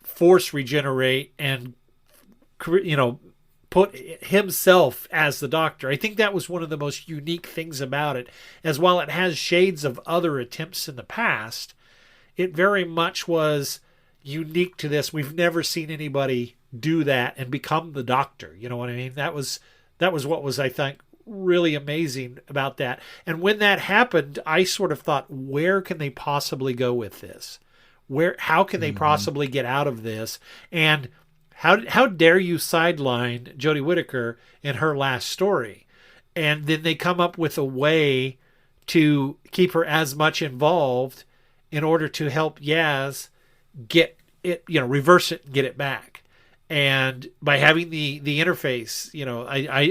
force regenerate and, put himself as the Doctor. I think that was one of the most unique things about it. As while it has shades of other attempts in the past, it very much was unique to this. We've never seen anybody do that and become the Doctor. You know what I mean? That was what was, I think, really amazing about that. And when that happened, I sort of thought, where can they possibly go with this? How can they possibly get out of this? And how dare you sideline Jodie Whittaker in her last story? And then they come up with a way to keep her as much involved in order to help Yaz get it, reverse it and get it back. And by having the interface,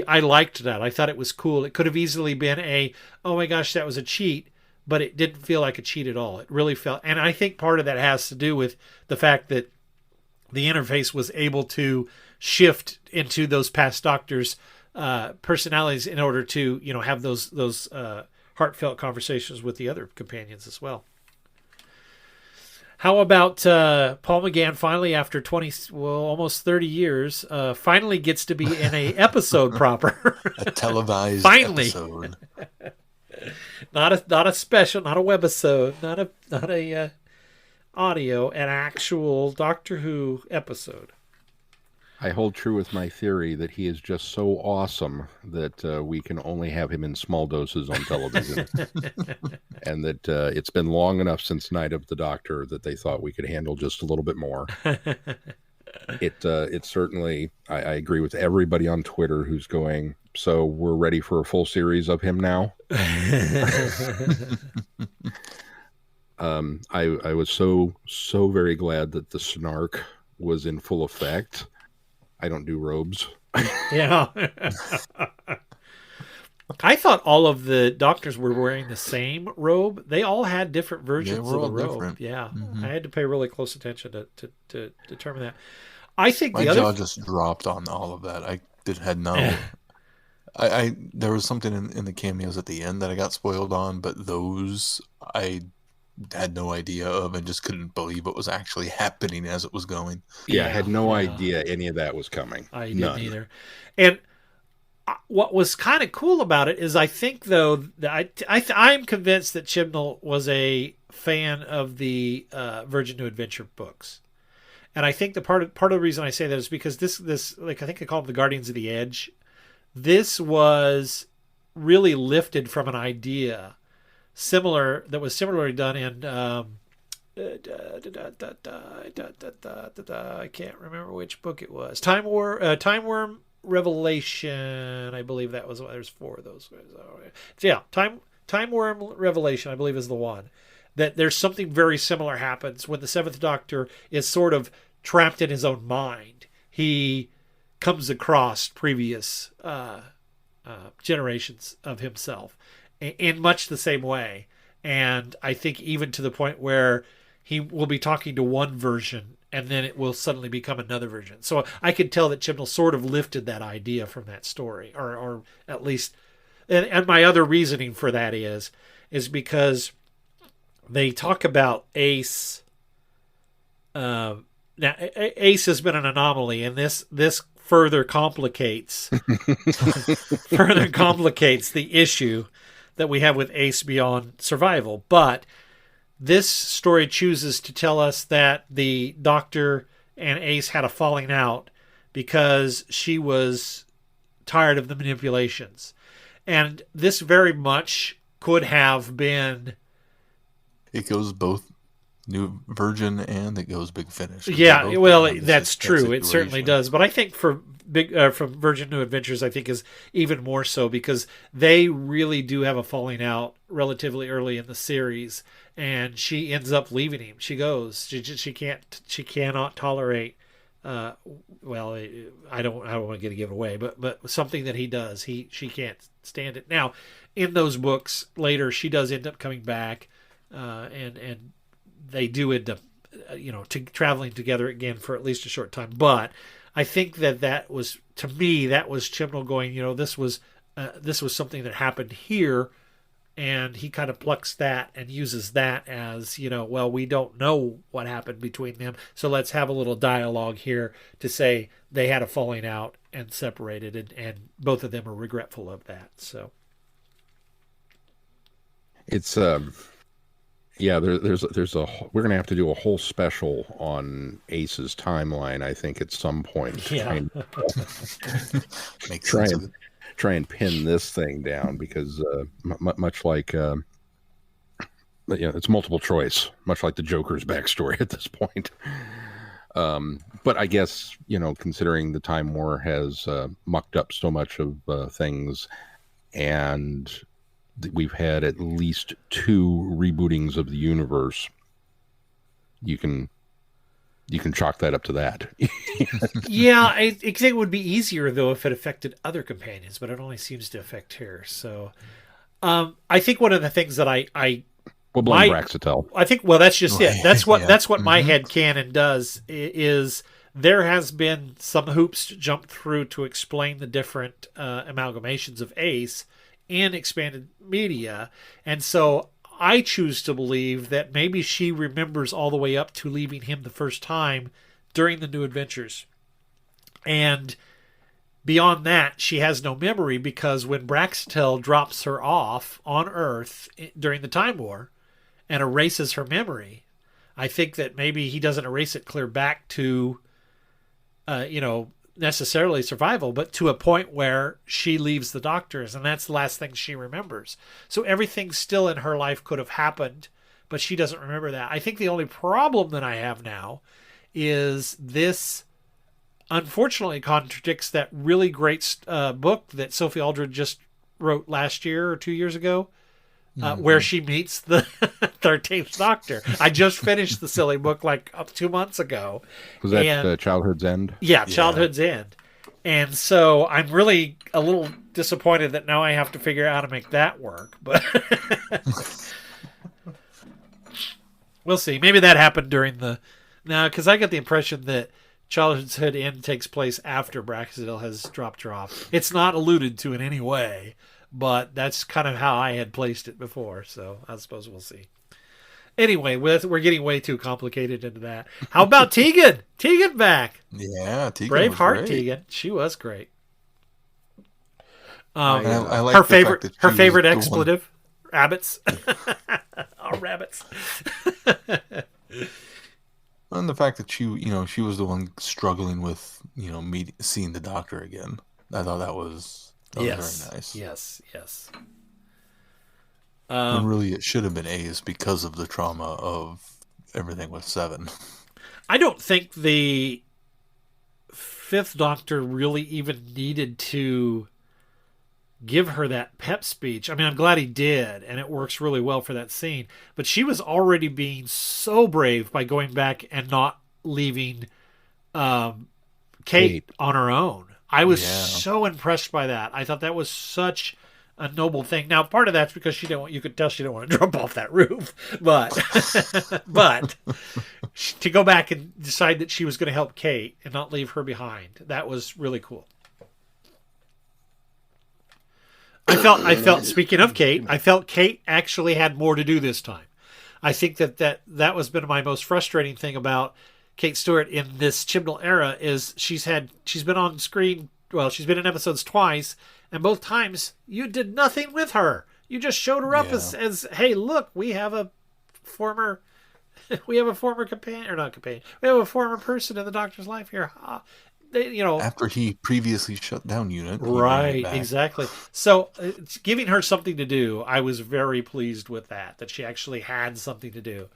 I liked that. I thought it was cool. It could have easily been oh my gosh, that was a cheat, but it didn't feel like a cheat at all. It really felt, and I think part of that has to do with the fact that the interface was able to shift into those past Doctors' personalities in order to, have those heartfelt conversations with the other companions as well. How about Paul McGann finally, after almost 30 years, finally gets to be in a episode proper. A televised episode. Not a special, not a webisode, not a audio, an actual Doctor Who episode. I hold true with my theory that he is just so awesome that we can only have him in small doses on television. And that it's been long enough since Night of the Doctor that they thought we could handle just a little bit more. It certainly, I agree with everybody on Twitter who's going, so we're ready for a full series of him now? I was so very glad that the snark was in full effect. I don't do robes. Yeah. I thought all of the Doctors were wearing the same robe. They all had different versions of the robe. Different. Yeah. Mm-hmm. I had to pay really close attention to determine that. I think my jaw just dropped on all of that. I had no I there was something in the cameos at the end that I got spoiled on, but those I had no idea of and just couldn't believe what was actually happening as it was going. Yeah, I had no idea any of that was coming. I didn't either. And what was kind of cool about it is I think, though, that I'm convinced that Chibnall was a fan of the Virgin New Adventure books. And I think the part of the reason I say that is because this like I think I call them the Guardians of the Edge. This was really lifted from an idea that was similarly done in I can't remember which book it was. Time Worm Revelation, I believe that was. There's 4 of those. Yeah, Time Worm Revelation, I believe, is the one. That there's something very similar happens when the Seventh Doctor is sort of trapped in his own mind. He comes across previous generations of himself in much the same way. And I think even to the point where he will be talking to one version and then it will suddenly become another version. So I could tell that Chibnall sort of lifted that idea from that story, or at least, and my other reasoning for that is because they talk about Ace. Now, Ace has been an anomaly, and this further complicates the issue that we have with Ace beyond survival. But this story chooses to tell us that the Doctor and Ace had a falling out because she was tired of the manipulations. And this very much could have been... It goes both New Virgin and it goes Big Finish. Yeah, well, that's true. It certainly does. But I think from Virgin New Adventures, I think is even more so because they really do have a falling out relatively early in the series, and she ends up leaving him. She goes. She cannot tolerate. Well, I don't want to give it away, but something that he does, she can't stand it. Now, in those books later, she does end up coming back, and they do end up, traveling together again for at least a short time. But I think that was, to me, that was Chibnall going, this was something that happened here, and he kind of plucks that and uses that as, well, we don't know what happened between them, so let's have a little dialogue here to say they had a falling out and separated, and both of them are regretful of that. So it's yeah, there's we're gonna have to do a whole special on Ace's timeline, I think, at some point. Yeah. Try and pin this thing down because much like it's multiple choice, much like the Joker's backstory at this point. But I guess considering the Time War has mucked up so much of things, and we've had at least 2 rebootings of the universe, you can chalk that up to that. Yeah, I think it would be easier though if it affected other companions, but it only seems to affect her. So I think one of the things that we'll blame Braxitel. I think that's just it. That's what my headcanon does is there has been some hoops to jump through to explain the different amalgamations of Ace in expanded media, and so I choose to believe that maybe she remembers all the way up to leaving him the first time during the New Adventures, and beyond that she has no memory, because when Braxitel drops her off on Earth during the Time War and erases her memory, I think that maybe he doesn't erase it clear back to necessarily survival, but to a point where she leaves the Doctors, and that's the last thing she remembers. So everything still in her life could have happened, but she doesn't remember that. I think the only problem that I have now is this unfortunately contradicts that really great book that Sophie Aldred just wrote last year or 2 years ago, where she meets the 13th Doctor. I just finished the silly book like up 2 months ago. Was that Childhood's End? Yeah, Childhood's End. And so I'm really a little disappointed that now I have to figure out how to make that work. But we'll see. Maybe that happened during because I get the impression that childhood end takes place after Braxidel has dropped her off. It's not alluded to in any way, but that's kind of how I had placed it before. So I suppose we'll see. Anyway, we're getting way too complicated into that. How about Tegan? Tegan back. Yeah, Tegan. Braveheart Tegan. She was great. I like her favorite expletive. Rabbits. Oh, rabbits. And the fact that she was the one struggling with, seeing the doctor again. I thought that was very nice. Yes. And really, it should have been A's because of the trauma of everything with Seven. I don't think the Fifth Doctor really even needed to give her that pep speech. I mean, I'm glad he did, and it works really well for that scene. But she was already being so brave by going back and not leaving Kate on her own. I was so impressed by that. I thought that was such a noble thing. Now, part of that's because you could tell she didn't want to jump off that roof, but to go back and decide that she was going to help Kate and not leave her behind, that was really cool. I felt speaking of Kate, I felt Kate actually had more to do this time. I think that was been my most frustrating thing about Kate Stewart in this Chibnall era is she's been on screen, well, she's been in episodes twice, and both times you did nothing with her. You just showed her up as hey, look, we have a former companion, or not companion. We have a former person in the Doctor's life here. After he previously shut down UNIT. Right, exactly. So giving her something to do, I was very pleased with that she actually had something to do.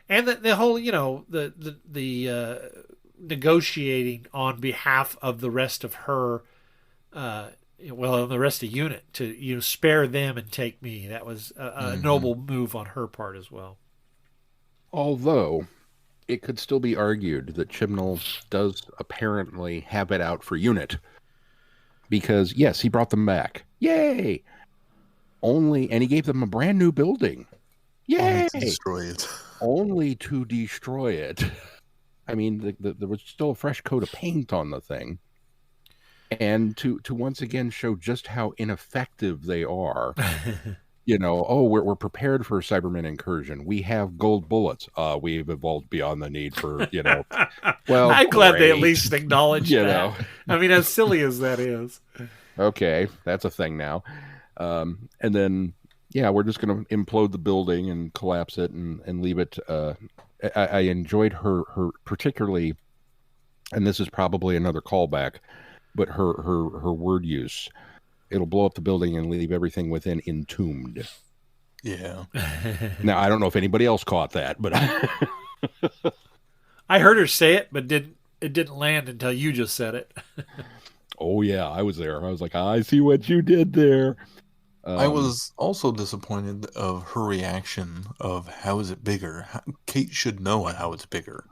And the whole, the negotiating on behalf of the rest of her, the rest of UNIT to, spare them and take me. That was a noble move on her part as well. Although it could still be argued that Chibnall does apparently have it out for UNIT. Because, yes, he brought them back. Yay! And he gave them a brand new building. Yay! Only to destroy it. Only to destroy it. I mean, there was still a fresh coat of paint on the thing. And to once again show just how ineffective they are. We're prepared for a Cybermen incursion. We have gold bullets. We've evolved beyond the need for, well, I'm glad they at least acknowledged that. I mean, as silly as that is. Okay, that's a thing now. And then, we're just going to implode the building and collapse it and leave it. I enjoyed her particularly, and this is probably another callback, but her word use. It'll blow up the building and leave everything within entombed. Yeah. Now, I don't know if anybody else caught that, but I heard her say it, but it didn't land until you just said it. Oh, yeah, I was there. I was like, I see what you did there. I was also disappointed of her reaction of how is it bigger? Kate should know how it's bigger.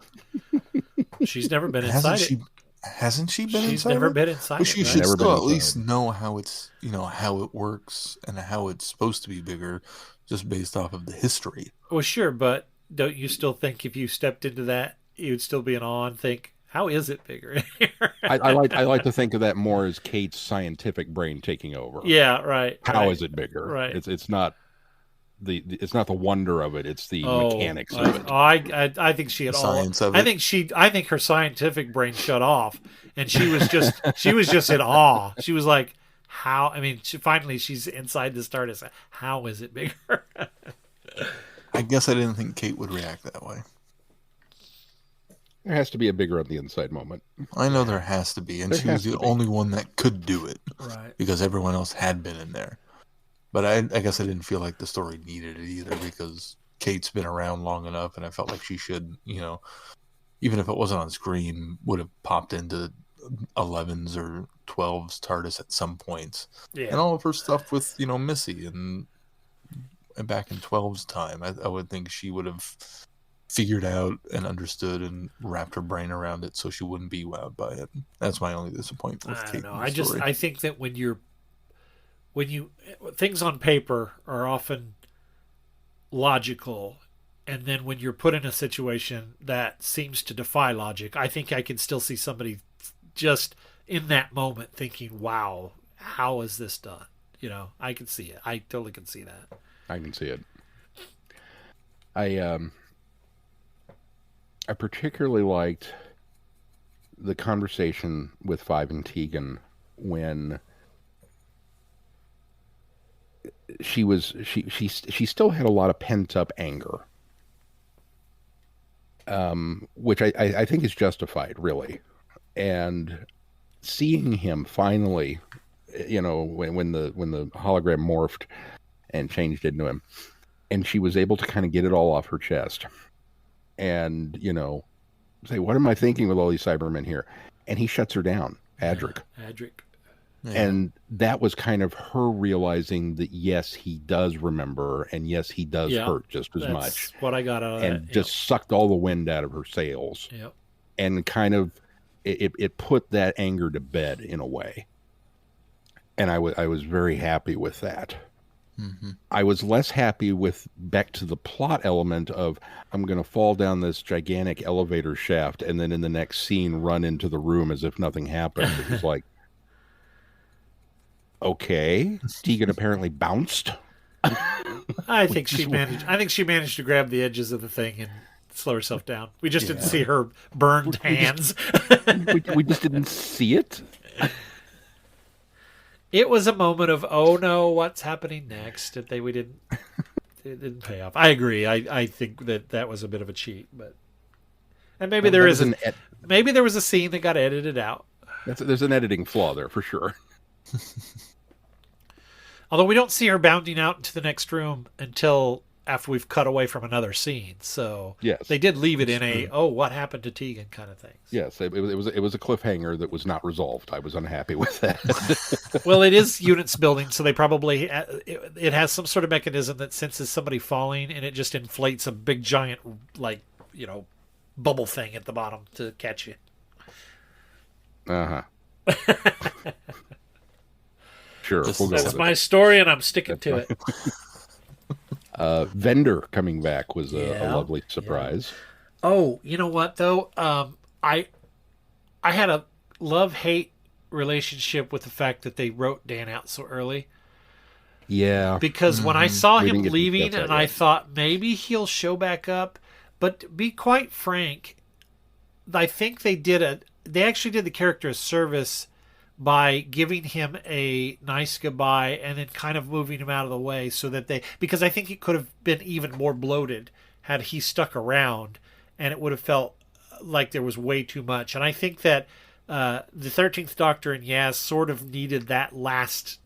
She's never been inside it. Hasn't she been inside? She's never been inside. But she should still at least know how it's, how it works and how it's supposed to be bigger, just based off of the history. Well, sure, but don't you still think if you stepped into that, you'd still be in awe and think, how is it bigger? I like to think of that more as Kate's scientific brain taking over. Yeah, right. How is it bigger? Right. It's not it's not the wonder of it. It's the mechanics of it. I think she had science of it. I think her scientific brain shut off, and she was just in awe. She was like, "How?" I mean, she's inside the TARDIS. How is it bigger? I guess I didn't think Kate would react that way. There has to be a bigger on the inside moment. I know there has to be, and she was the only one that could do it, right? Because everyone else had been in there. But I guess I didn't feel like the story needed it either, because Kate's been around long enough, and I felt like she should, even if it wasn't on screen, would have popped into 11's or 12's TARDIS at some points. Yeah. And all of her stuff with, Missy and back in 12's time, I would think she would have figured out and understood and wrapped her brain around it so she wouldn't be wowed by it. That's my only disappointment with Kate. I think that when you things on paper are often logical, And then when you're put in a situation that seems to defy logic, I think I can still see somebody just in that moment thinking, wow, how is this done? You know, I can see it. I totally can see that. I can see it. I particularly liked the conversation with Five and Tegan when she still had a lot of pent up anger, which I think is justified, really. And seeing him finally, you know, when the hologram morphed and changed into him, and she was able to kind of get it all off her chest, and, you know, say, what am I thinking with all these Cybermen here? And he shuts her down, Adric. Yeah. And that was kind of her realizing that, yes, he does remember, and yes, he does hurt just as much. What I got out of and just sucked all the wind out of her sails. Yep. And kind of it put that anger to bed in a way. And I was very happy with that. Mm-hmm. I was less happy with, back to the plot element of, I'm going to fall down this gigantic elevator shaft and then in the next scene run into the room as if nothing happened. It was like, okay, Tegan apparently bounced. I think she managed to grab the edges of the thing and slow herself down. We just didn't see her burned hands. We just didn't see it. It was a moment of, oh no, what's happening next? It didn't pay off. I agree. I think that was a bit of a cheat, but maybe there was a scene that got edited out. There's an editing flaw there for sure. Although we don't see her bounding out into the next room until after we've cut away from another scene. So yes, they did leave it in a, what happened to Tegan kind of thing. Yes, it was a cliffhanger that was not resolved. I was unhappy with that. Well, it is units building, so they probably, it has some sort of mechanism that senses somebody falling, and it just inflates a big giant, like, you know, bubble thing at the bottom to catch you. Sure. That's my story, and I'm sticking to it. Vendor coming back was a lovely surprise. Yeah. Oh, you know what though? I had a love-hate relationship with the fact that they wrote Dan out so early. Yeah. Because when I saw him leaving, and I thought maybe he'll show back up, but to be quite frank, I think they actually did the character a service by giving him a nice goodbye and then kind of moving him out of the way so that because I think it could have been even more bloated had he stuck around, and it would have felt like there was way too much. And I think that the 13th Doctor and Yaz sort of needed that last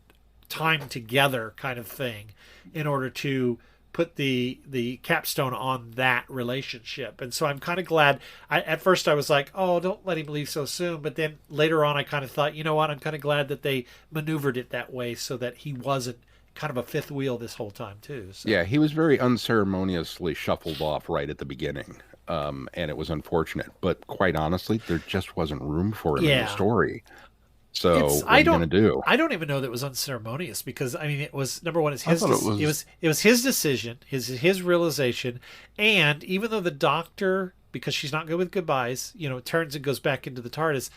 time together kind of thing in order to put the capstone on that relationship. And so I'm kind of glad. At first I was like, oh, don't let him leave so soon. But then later on I kind of thought, you know what, I'm kind of glad that they maneuvered it that way so that he wasn't kind of a fifth wheel this whole time too. So. Yeah, he was very unceremoniously shuffled off right at the beginning. And it was unfortunate. But quite honestly, there just wasn't room for him in the story. So what are you going to do? I don't even know that it was unceremonious, because I mean, it was, number one, it was his decision, his realization, and even though the Doctor, because she's not good with goodbyes, you know, turns and goes back into the TARDIS,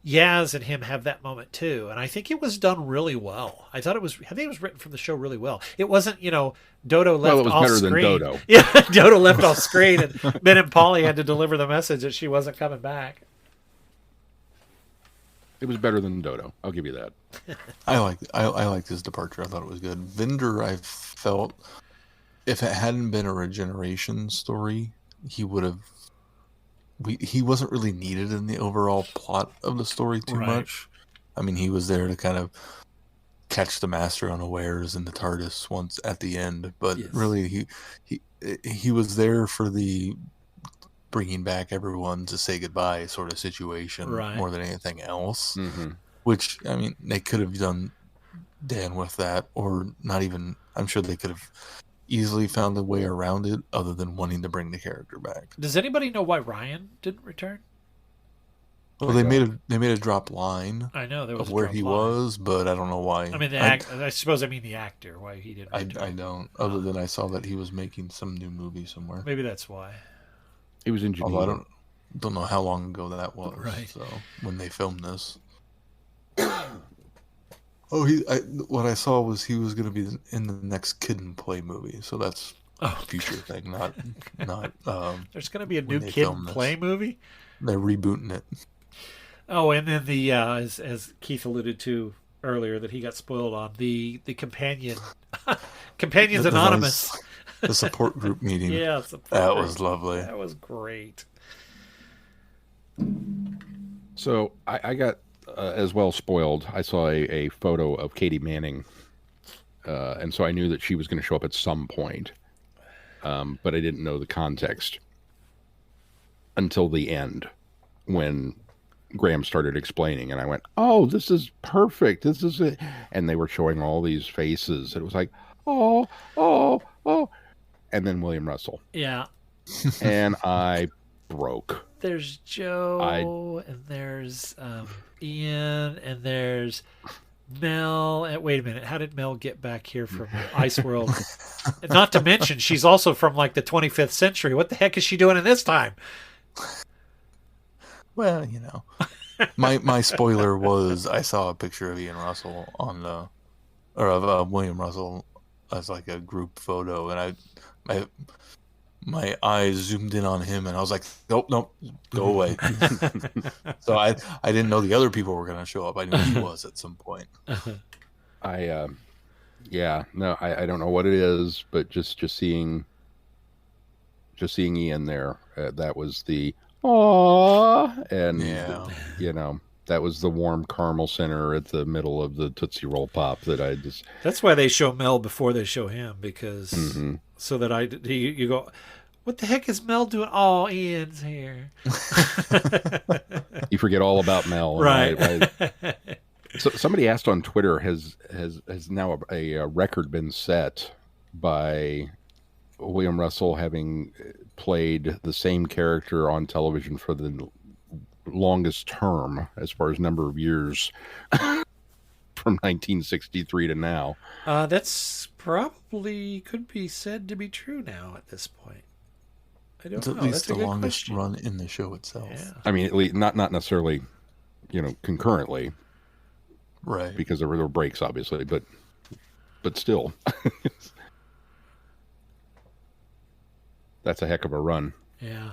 Yaz and him have that moment too, and I think it was done really well. I think it was written from the show really well. It wasn't, you know, Dodo left off screen. Well, it was better than Dodo. Yeah, Dodo left off screen, and Ben and Polly had to deliver the message that she wasn't coming back. It was better than Dodo. I'll give you that. I liked his departure. I thought it was good. Vinder, I felt, if it hadn't been a regeneration story, he would have. He wasn't really needed in the overall plot of the story too much. I mean, he was there to kind of catch the Master unawares in the TARDIS once at the end, but really, he was there for the bringing back everyone to say goodbye sort of situation more than anything else. Mm-hmm. Which, I mean, they could have done Dan with that, or not even. I'm sure they could have easily found a way around it other than wanting to bring the character back. Does anybody know why Ryan didn't return? Well, they made a drop line. I know there was of where he was, but I don't know why. I mean, I suppose I mean the actor. Why he didn't? I don't. Other than I saw that he was making some new movie somewhere. Maybe that's why. He was in Geneva. Although I don't know how long ago that was. Right. So when they filmed this. What I saw was he was going to be in the next Kid and Play movie. So that's a future thing, not. There's going to be a new Kid and Play movie. They're rebooting it. Oh, and then the as Keith alluded to earlier, that he got spoiled on the companions Anonymous, the support group meeting. Yeah, that was lovely. That was great. So I got as well spoiled. I saw a photo of Katie Manning, and so I knew that she was going to show up at some point, but I didn't know the context until the end when Graham started explaining, and I went, "Oh, this is perfect. This is it." And they were showing all these faces. It was like, "Oh, oh, oh," and then William Russell. Yeah. And I broke. There's Joe, and there's Ian, and there's Mel. And wait a minute, how did Mel get back here from Ice World? Not to mention, she's also from like the 25th century. What the heck is she doing in this time? Well, my spoiler was I saw a picture of Ian Russell of William Russell as like a group photo, and my eyes zoomed in on him, and I was like, nope, go away. So I didn't know the other people were going to show up. I knew he was at some point. I don't know what it is, but just seeing Ian there, that was the aww, and that was the warm caramel center at the middle of the Tootsie Roll Pop that I just. That's why they show Mel before they show him, because so that you go, what the heck is Mel doing? Oh, Ian's here. You forget all about Mel, right? So somebody asked on Twitter, has now a record been set by William Russell having played the same character on television for the longest term as far as number of years from 1963 to now? That's probably could be said to be true now at this point. I don't know. At least That's the longest question. run in the show itself. Yeah. I mean, at least not necessarily, concurrently, right? Because there were breaks, obviously, but still. That's a heck of a run. Yeah.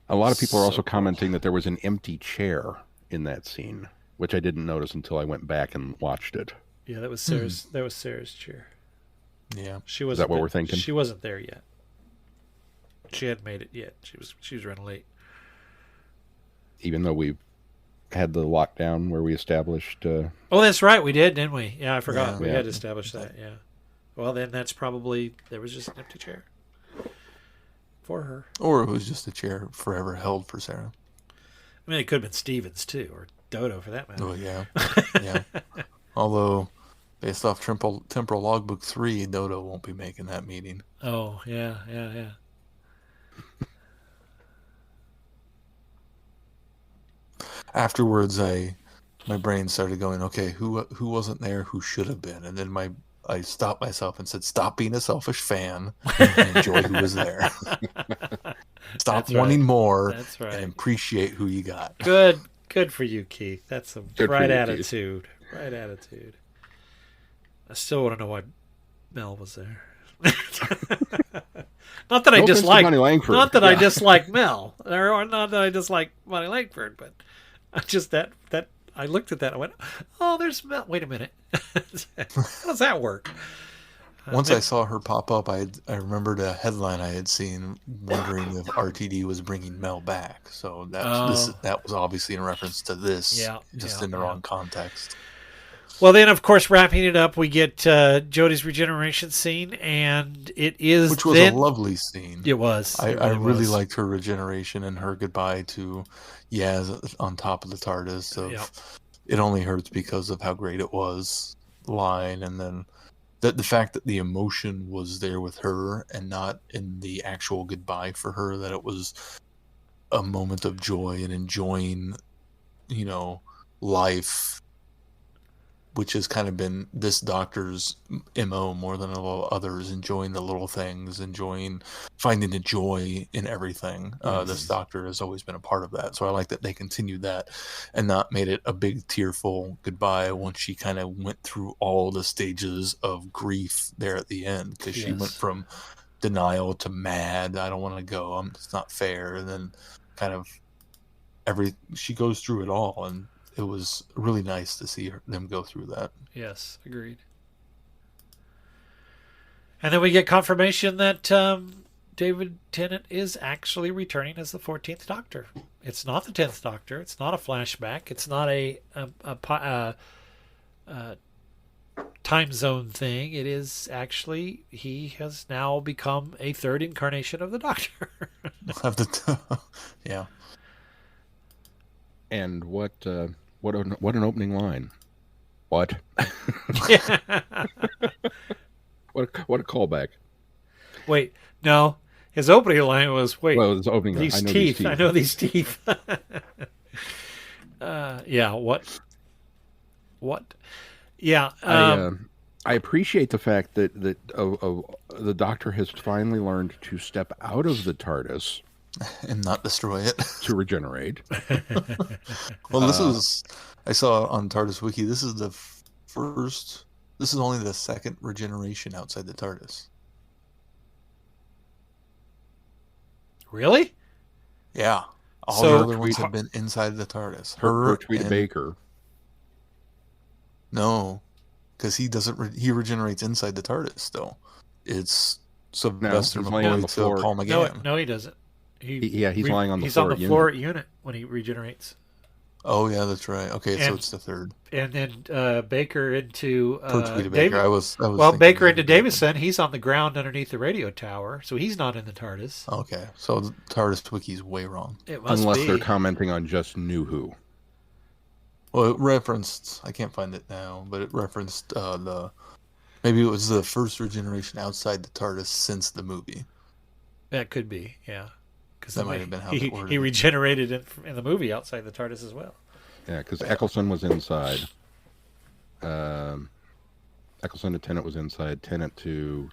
A lot of people are also commenting that there was an empty chair in that scene, which I didn't notice until I went back and watched it. Yeah, that was Sarah's. That was Sarah's chair. Yeah, she wasn't. Is that what we're thinking? She wasn't there yet. She hadn't made it yet. She was running late. Even though we've had the lockdown where we established. Oh, that's right, we did, didn't we? Yeah, I forgot. We had established that. Yeah. Well, then that's probably there was just an empty chair for her, or it was just a chair forever held for Sarah. I mean, it could have been Stevens too, or Dodo for that matter. Oh yeah. Although, based off Temporal Logbook 3, Dodo won't be making that meeting. Oh yeah. Afterwards, my brain started going, okay, who wasn't there, who should have been, and then I stopped myself and said, stop being a selfish fan and enjoy who was there. Stop wanting more and appreciate who you got. Good for you, Keith. That's a right attitude. Keith. Right attitude. I still want to know why Mel was there. Not that I dislike. Not that I dislike Mel, or not that I dislike Bonnie Langford, but I just that I looked at that and I went, "Oh, there's Mel. Wait a minute, how does that work?" Once I saw her pop up, I remembered a headline I had seen, wondering if RTD was bringing Mel back. So that was obviously in reference to this, in the wrong context. Well, then, of course, wrapping it up, we get Jodie's regeneration scene, and which was a lovely scene. It was. I really liked her regeneration and her goodbye to Yaz on top of the TARDIS. It only hurts because of how great it was line, and then the fact that the emotion was there with her and not in the actual goodbye for her. That it was a moment of joy and enjoying, life, which has kind of been this doctor's MO more than a lot of others, enjoying the little things, finding the joy in everything. This doctor has always been a part of that. So I like that they continued that and not made it a big tearful goodbye once she kind of went through all the stages of grief there at the end, because she went from denial to mad. I don't want to go. It's not fair. And then kind of she goes through it all, and it was really nice to see them go through that. Yes, agreed. And then we get confirmation that David Tennant is actually returning as the 14th Doctor. It's not the 10th Doctor. It's not a flashback. It's not a time zone thing. It is actually, he has now become a third incarnation of the Doctor. Yeah. And what an opening line. What? What a callback. Wait, no. His opening line was, well, his opening line, these teeth. I know these teeth. Yeah, what? Yeah. I appreciate the fact that the Doctor has finally learned to step out of the TARDIS and not destroy it to regenerate. Well, I saw on TARDIS Wiki, this is only the second regeneration outside the TARDIS. Really? Yeah. All the other ones have been inside the TARDIS. Her tweet Baker. No, because he regenerates inside the TARDIS still. It's Sylvester McCoy to Paul McGann. No, he doesn't. He's lying on the he's floor. He's on the floor at unit when he regenerates. Oh yeah, that's right. Okay, so it's the third. And then Baker into Baker. I was Baker into Davison. He's on the ground underneath the radio tower, so he's not in the TARDIS. Okay, so the TARDIS Wiki's way wrong. Unless they're commenting on just New Who. Well, it referenced. I can't find it now, but it referenced maybe it was the first regeneration outside the TARDIS since the movie. That could be, yeah. Because that might have been how he regenerated in the movie outside the TARDIS as well. Yeah, because Eccleston was inside. Eccleston to Tennant was inside. Tennant to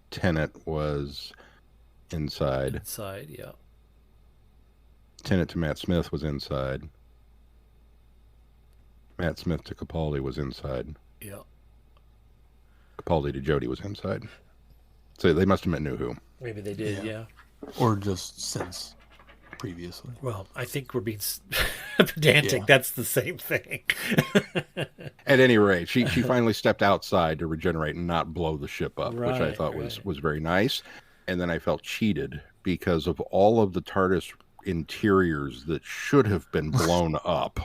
Tennant was inside. Inside, yeah. Tennant to Matt Smith was inside. Matt Smith to Capaldi was inside. Yeah. Capaldi to Jodie was inside. So they must have met New Who. Maybe they did, yeah. Or just since previously. Well, I think we're being pedantic. Yeah. That's the same thing. At any rate, she finally stepped outside to regenerate and not blow the ship up, which I thought was very nice. And then I felt cheated because of all of the TARDIS interiors that should have been blown up.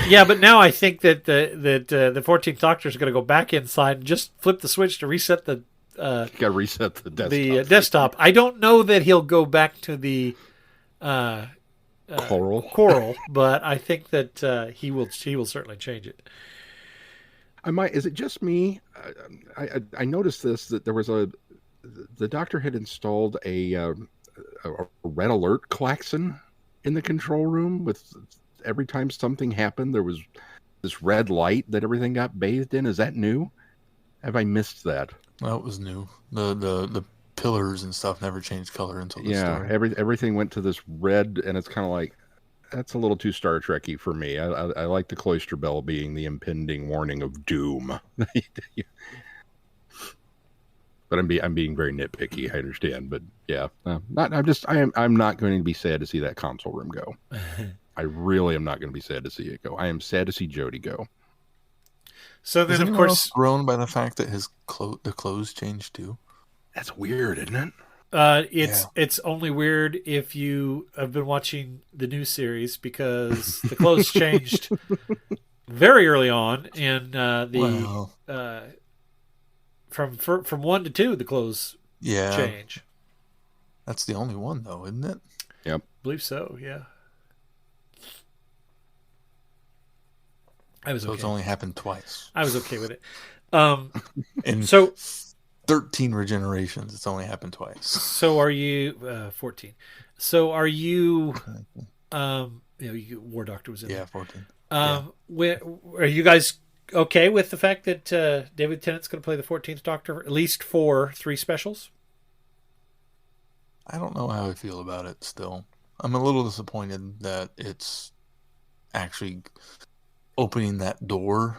Yeah, but now I think that the 14th Doctor is going to go back inside and just flip the switch to reset the got to reset the desktop. The desktop. I don't know that he'll go back to the coral, but I think that he will certainly change it. Is it just me? I noticed that there was the Doctor had installed a red alert klaxon in the control room. With every time something happened, there was this red light that everything got bathed in. Is that new? Have I missed that? That was new. The pillars and stuff never changed color until this story. Everything went to this red, and it's kind of like, that's a little too Star Trek-y for me. I like the cloister bell being the impending warning of doom. But I'm being very nitpicky. I understand, but yeah, I'm not going to be sad to see that console room go. I really am not going to be sad to see it go. I am sad to see Jodie go. So then, of course, thrown by the fact that the clothes changed too. That's weird, isn't it? It's only weird if you have been watching the new series, because the clothes changed very early on, and from 1 to 2, the clothes change. That's the only one, though, isn't it? Yep, I believe so. Yeah. I was okay. So it's only happened twice. I was okay with it. In so 13 regenerations. It's only happened twice. So are you 14? So are you? War Doctor was in. Yeah, 14. Are you guys okay with the fact that David Tennant's going to play the 14th Doctor, at least for 3 specials? I don't know how I feel about it still. I'm a little disappointed that it's actually opening that door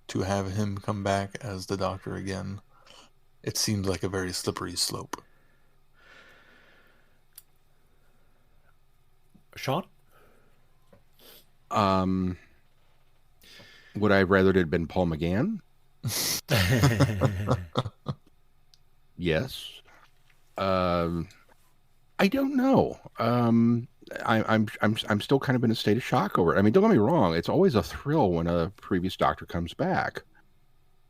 to have him come back as the Doctor again. It seems like a very slippery slope. Sean? Would I rather it had been Paul McGann? Yes. I don't know. I'm still kind of in a state of shock over it. I mean, don't get me wrong. It's always a thrill when a previous Doctor comes back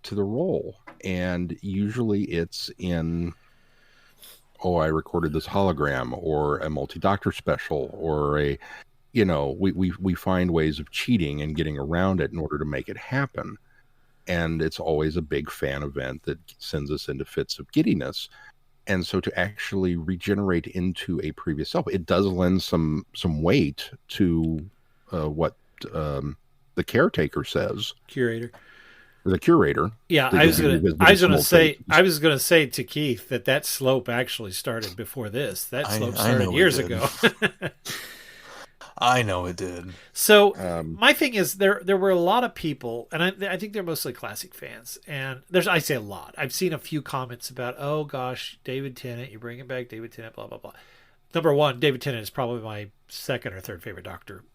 to the role, and usually it's in, I recorded this hologram, or a multi-Doctor special, or a, we find ways of cheating and getting around it in order to make it happen. And it's always a big fan event that sends us into fits of giddiness. And so to actually regenerate into a previous self, it does lend some weight to what the caretaker says. The curator. Yeah, I was going to say to Keith that slope actually started before this. That slope started years ago. I know it did. So my thing is there were a lot of people, and I think they're mostly classic fans. And I say a lot. I've seen a few comments about, oh gosh, David Tennant, you bring it back, David Tennant, blah blah blah. Number one, David Tennant is probably my second or third favorite Doctor.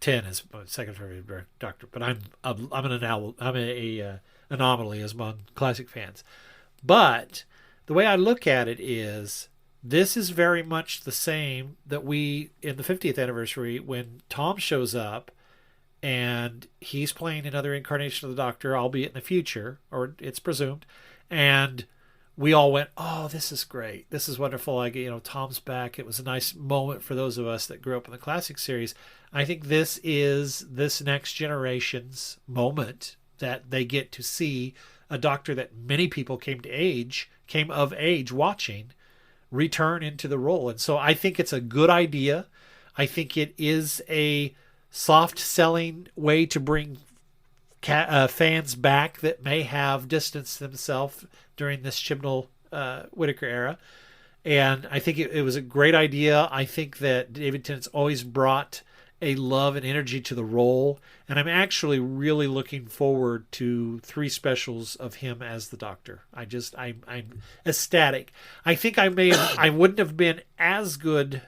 10 is my second favorite Doctor, but I'm an anomaly among classic fans. But the way I look at it is, this is very much the same that we, in the 50th anniversary, when Tom shows up and he's playing another incarnation of the Doctor, albeit in the future, or it's presumed, and we all went, oh, this is great. This is wonderful. Tom's back. It was a nice moment for those of us that grew up in the classic series. I think this is this next generation's moment that they get to see a Doctor that many people came of age watching return into the role. And so I think it's a good idea. I think it is a soft selling way to bring fans back that may have distanced themselves during this Chibnall Whittaker era. And I think it was a great idea. I think that David Tennant's always brought a love and energy to the role, and I'm actually really looking forward to 3 specials of him as the Doctor. I'm ecstatic. I think I wouldn't have been as good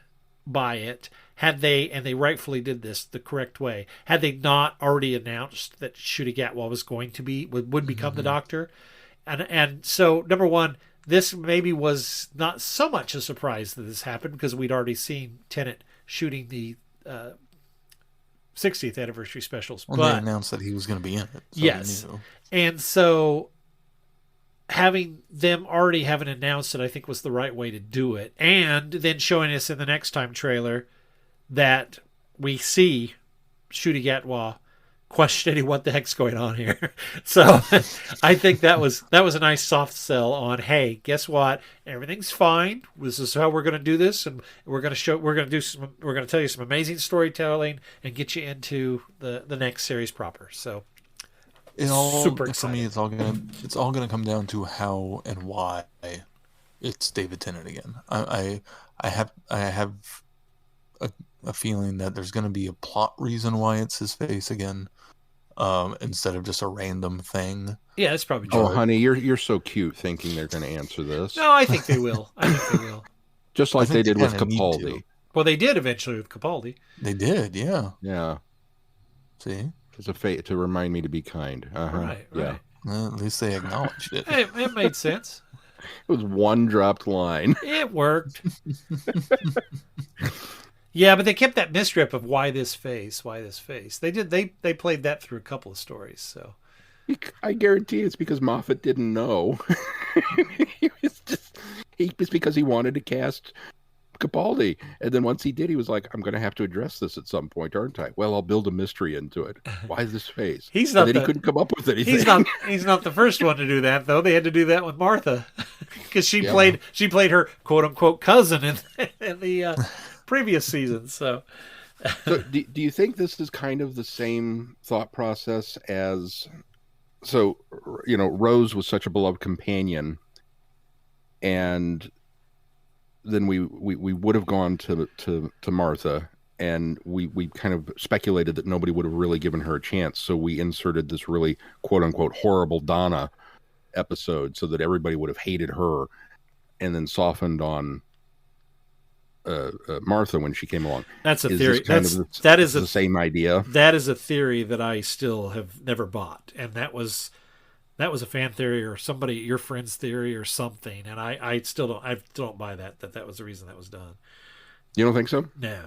by it had they, and they rightfully did this the correct way, had they not already announced that Ncuti Gatwa would become the Doctor. And so, number one, this maybe was not so much a surprise that this happened, because we'd already seen Tennant shooting the 60th anniversary specials. Well, they announced that he was going to be in it. So yes. And so having them already having announced it, I think, was the right way to do it. And then showing us in the next time trailer that we see Ncuti Gatwa questioning what the heck's going on here. So I think that was a nice soft sell on, hey, guess what? Everything's fine. This is how we're going to do this, and we're going to tell you some amazing storytelling and get you into the next series proper. So super excited. For me, it's all going to come down to how and why it's David Tennant again. I have a feeling that there's going to be a plot reason why it's his face again, instead of just a random thing. Yeah, that's probably true. Oh, honey, you're so cute thinking they're going to answer this. No, I think they will. Just like they did with Capaldi. Well, they did eventually with Capaldi. They did, yeah. Yeah. See? It's a fate to remind me to be kind. Uh-huh. Right. Yeah. Well, at least they acknowledged it. It made sense. It was one dropped line. It worked. Yeah, but they kept that mystery up of why this face. They did. They played that through a couple of stories. So I guarantee it's because Moffat didn't know. It's because he wanted to cast Capaldi, and then once he did, he was like, "I'm going to have to address this at some point, aren't I? Well, I'll build a mystery into it. Why is this face?" He couldn't come up with anything. He's not the first one to do that, though. They had to do that with Martha. because she played her quote unquote cousin in the previous season. So do you think this is kind of the same thought process as, so, you know, Rose was such a beloved companion, and then we would have gone to Martha, and we kind of speculated that nobody would have really given her a chance, so we inserted this really quote unquote horrible Donna episode so that everybody would have hated her, and then softened on Martha when she came along. That's a theory. That is the same idea. That is a theory that I still have never bought, and that was a fan theory or somebody, your friend's theory or something, and I still don't buy that was the reason that was done. You don't think so? No.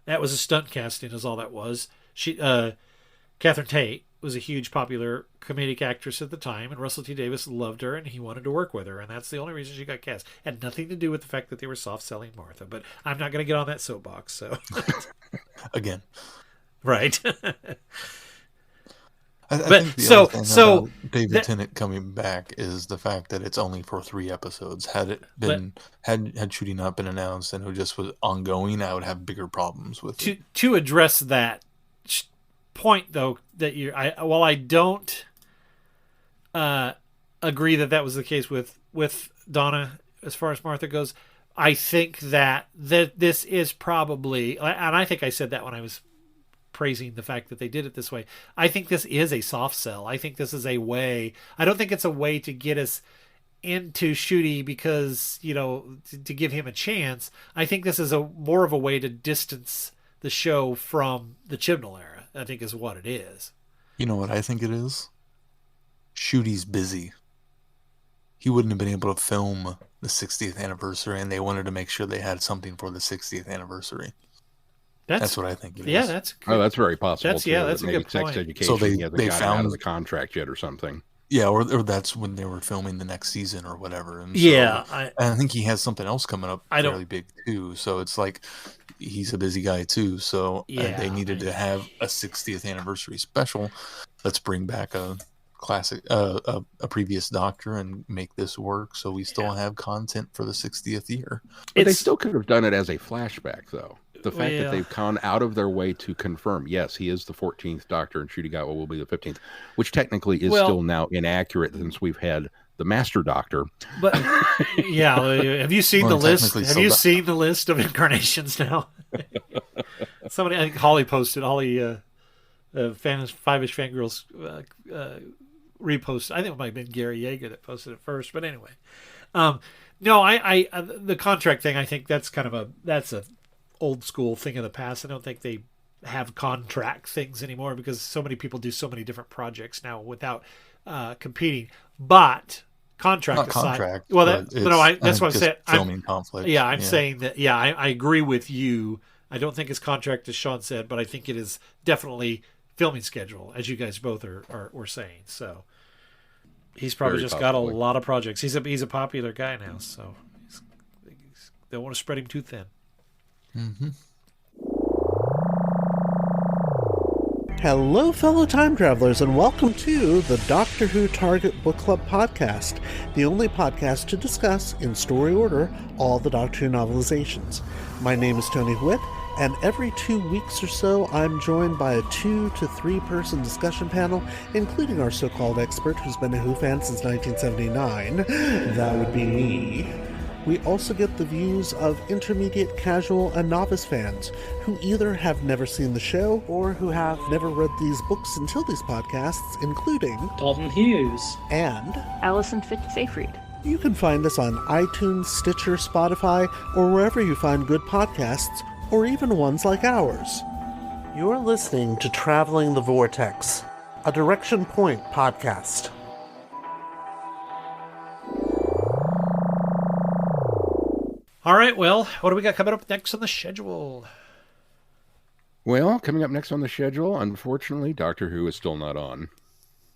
That was a stunt casting, is all that was. She, Catherine Tate, was a huge popular comedic actress at the time, and Russell T Davies loved her, and he wanted to work with her, and that's the only reason she got cast. It had nothing to do with the fact that they were soft-selling Martha, but I'm not going to get on that soapbox, so. Again. Right. I think the other thing about David Tennant coming back is the fact that it's only for 3 episodes. Had it been had shooting not been announced and it just was ongoing, I would have bigger problems with it. To address that point, though, that while I don't agree that was the case with Donna as far as Martha goes, I think that this is probably, and I think I said that when I was praising the fact that they did it this way, I think this is a soft sell. I think this is a way. I don't think it's a way to get us into Shooty because, you know, to give him a chance. I think this is more of a way to distance the show from the Chibnall era, I think is what it is. You know what I think it is? Shooty's busy. He wouldn't have been able to film the 60th anniversary, and they wanted to make sure they had something for the 60th anniversary. That's what I think it is. That's very possible. That's a good point. Sex Education, so they found out of the contract yet or something. Yeah, or that's when they were filming the next season or whatever. And I think he has something else coming up fairly big too. So it's like he's a busy guy too. So they needed to have a 60th anniversary special. Let's bring back a classic, a previous Doctor and make this work. So we still have content for the 60th year. But they still could have done it as a flashback, though. The fact that they've gone out of their way to confirm, yes, he is the 14th Doctor and Ncuti Gatwa will be the 15th, which technically is still now inaccurate since we've had the Master Doctor. But have you seen the list? Have you seen the list of incarnations now? Somebody, I think Holly posted. Holly, Five-ish Fangirls reposted. I think it might have been Gary Yeager that posted it first. But anyway, no, I the contract thing. I think that's kind of that's a old school thing of the past. I don't think they have contract things anymore because so many people do so many different projects now without competing. But contract aside, that's what I'm saying. Filming conflict. Yeah, I'm saying that. Yeah, I agree with you. I don't think it's contract, as Sean said, but I think it is definitely filming schedule, as you guys both were saying. So he's probably got a lot of projects. He's a popular guy now, so they don't want to spread him too thin. Mm-hmm. Hello, fellow time travelers, and welcome to the Doctor Who Target Book Club podcast, the only podcast to discuss, in story order, all the Doctor Who novelizations. My name is Tony Whitt, and every 2 weeks or so, I'm joined by a 2 to 3 person discussion panel, including our so-called expert who's been a Who fan since 1979. That would be me. We also get the views of intermediate, casual, and novice fans who either have never seen the show or who have never read these books until these podcasts, including Dalton Hughes and Alison Fitz-Seyfried. You can find us on iTunes, Stitcher, Spotify, or wherever you find good podcasts, or even ones like ours. You're listening to Traveling the Vortex, a Direction Point podcast. All right, well, what do we got coming up next on the schedule? Well, coming up next on the schedule, unfortunately, Doctor Who is still not on.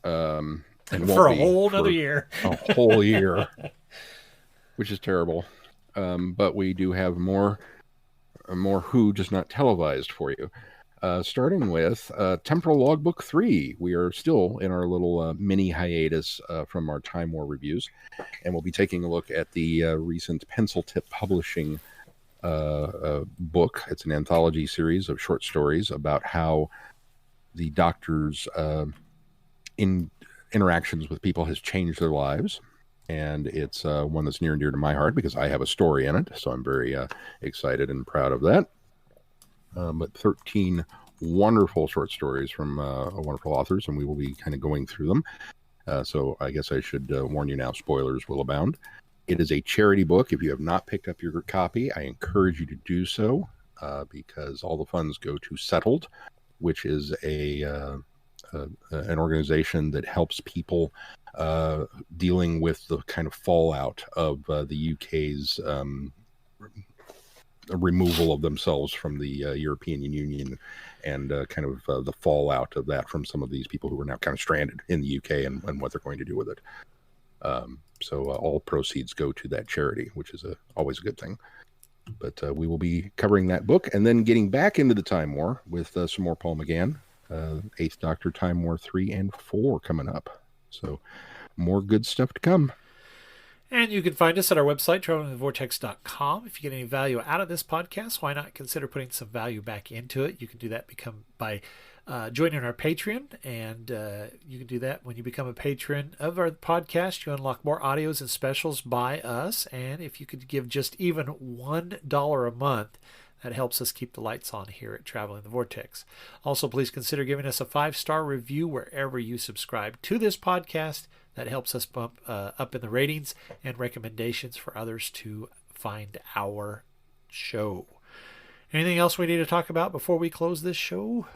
And for a whole another year. A whole year. Which is terrible. But we do have more Who, just not televised for you. starting with Temporal Logbook 3. We are still in our little mini hiatus from our Time War reviews, and we'll be taking a look at the recent Pencil Tip Publishing book. It's an anthology series of short stories about how the Doctor's interactions with people has changed their lives. And it's one that's near and dear to my heart because I have a story in it, so I'm very excited and proud of that. But 13 wonderful short stories from wonderful authors, and we will be kind of going through them. So I guess I should warn you now, spoilers will abound. It is a charity book. If you have not picked up your copy, I encourage you to do so because all the funds go to Settled, which is an organization that helps people dealing with the kind of fallout of the UK's removal of themselves from the European Union and kind of the fallout of that from some of these people who are now kind of stranded in the UK and what they're going to do with it. So all proceeds go to that charity, which is always a good thing. But we will be covering that book and then getting back into the Time War with some more Paul McGann, 8th Doctor, Time War 3 and 4 coming up. So more good stuff to come. And you can find us at our website, travelingthevortex.com. If you get any value out of this podcast, why not consider putting some value back into it? You can do that by joining our Patreon, and you can do that when you become a patron of our podcast. You unlock more audios and specials by us, and if you could give just even $1 a month, that helps us keep the lights on here at Traveling the Vortex. Also, please consider giving us a 5-star review wherever you subscribe to this podcast. That helps us bump up in the ratings and recommendations for others to find our show. Anything else we need to talk about before we close this show?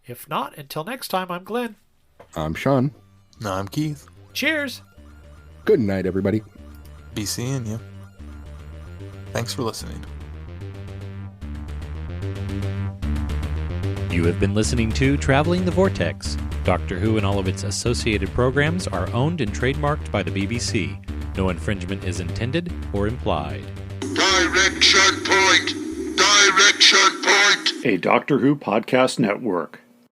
If not, until next time, I'm Glenn. I'm Sean. No, I'm Keith. Cheers. Good night, everybody. Be seeing you. Thanks for listening. You have been listening to Traveling the Vortex. Doctor Who and all of its associated programs are owned and trademarked by the BBC. No infringement is intended or implied. Direction point! Direction point! A Doctor Who podcast network.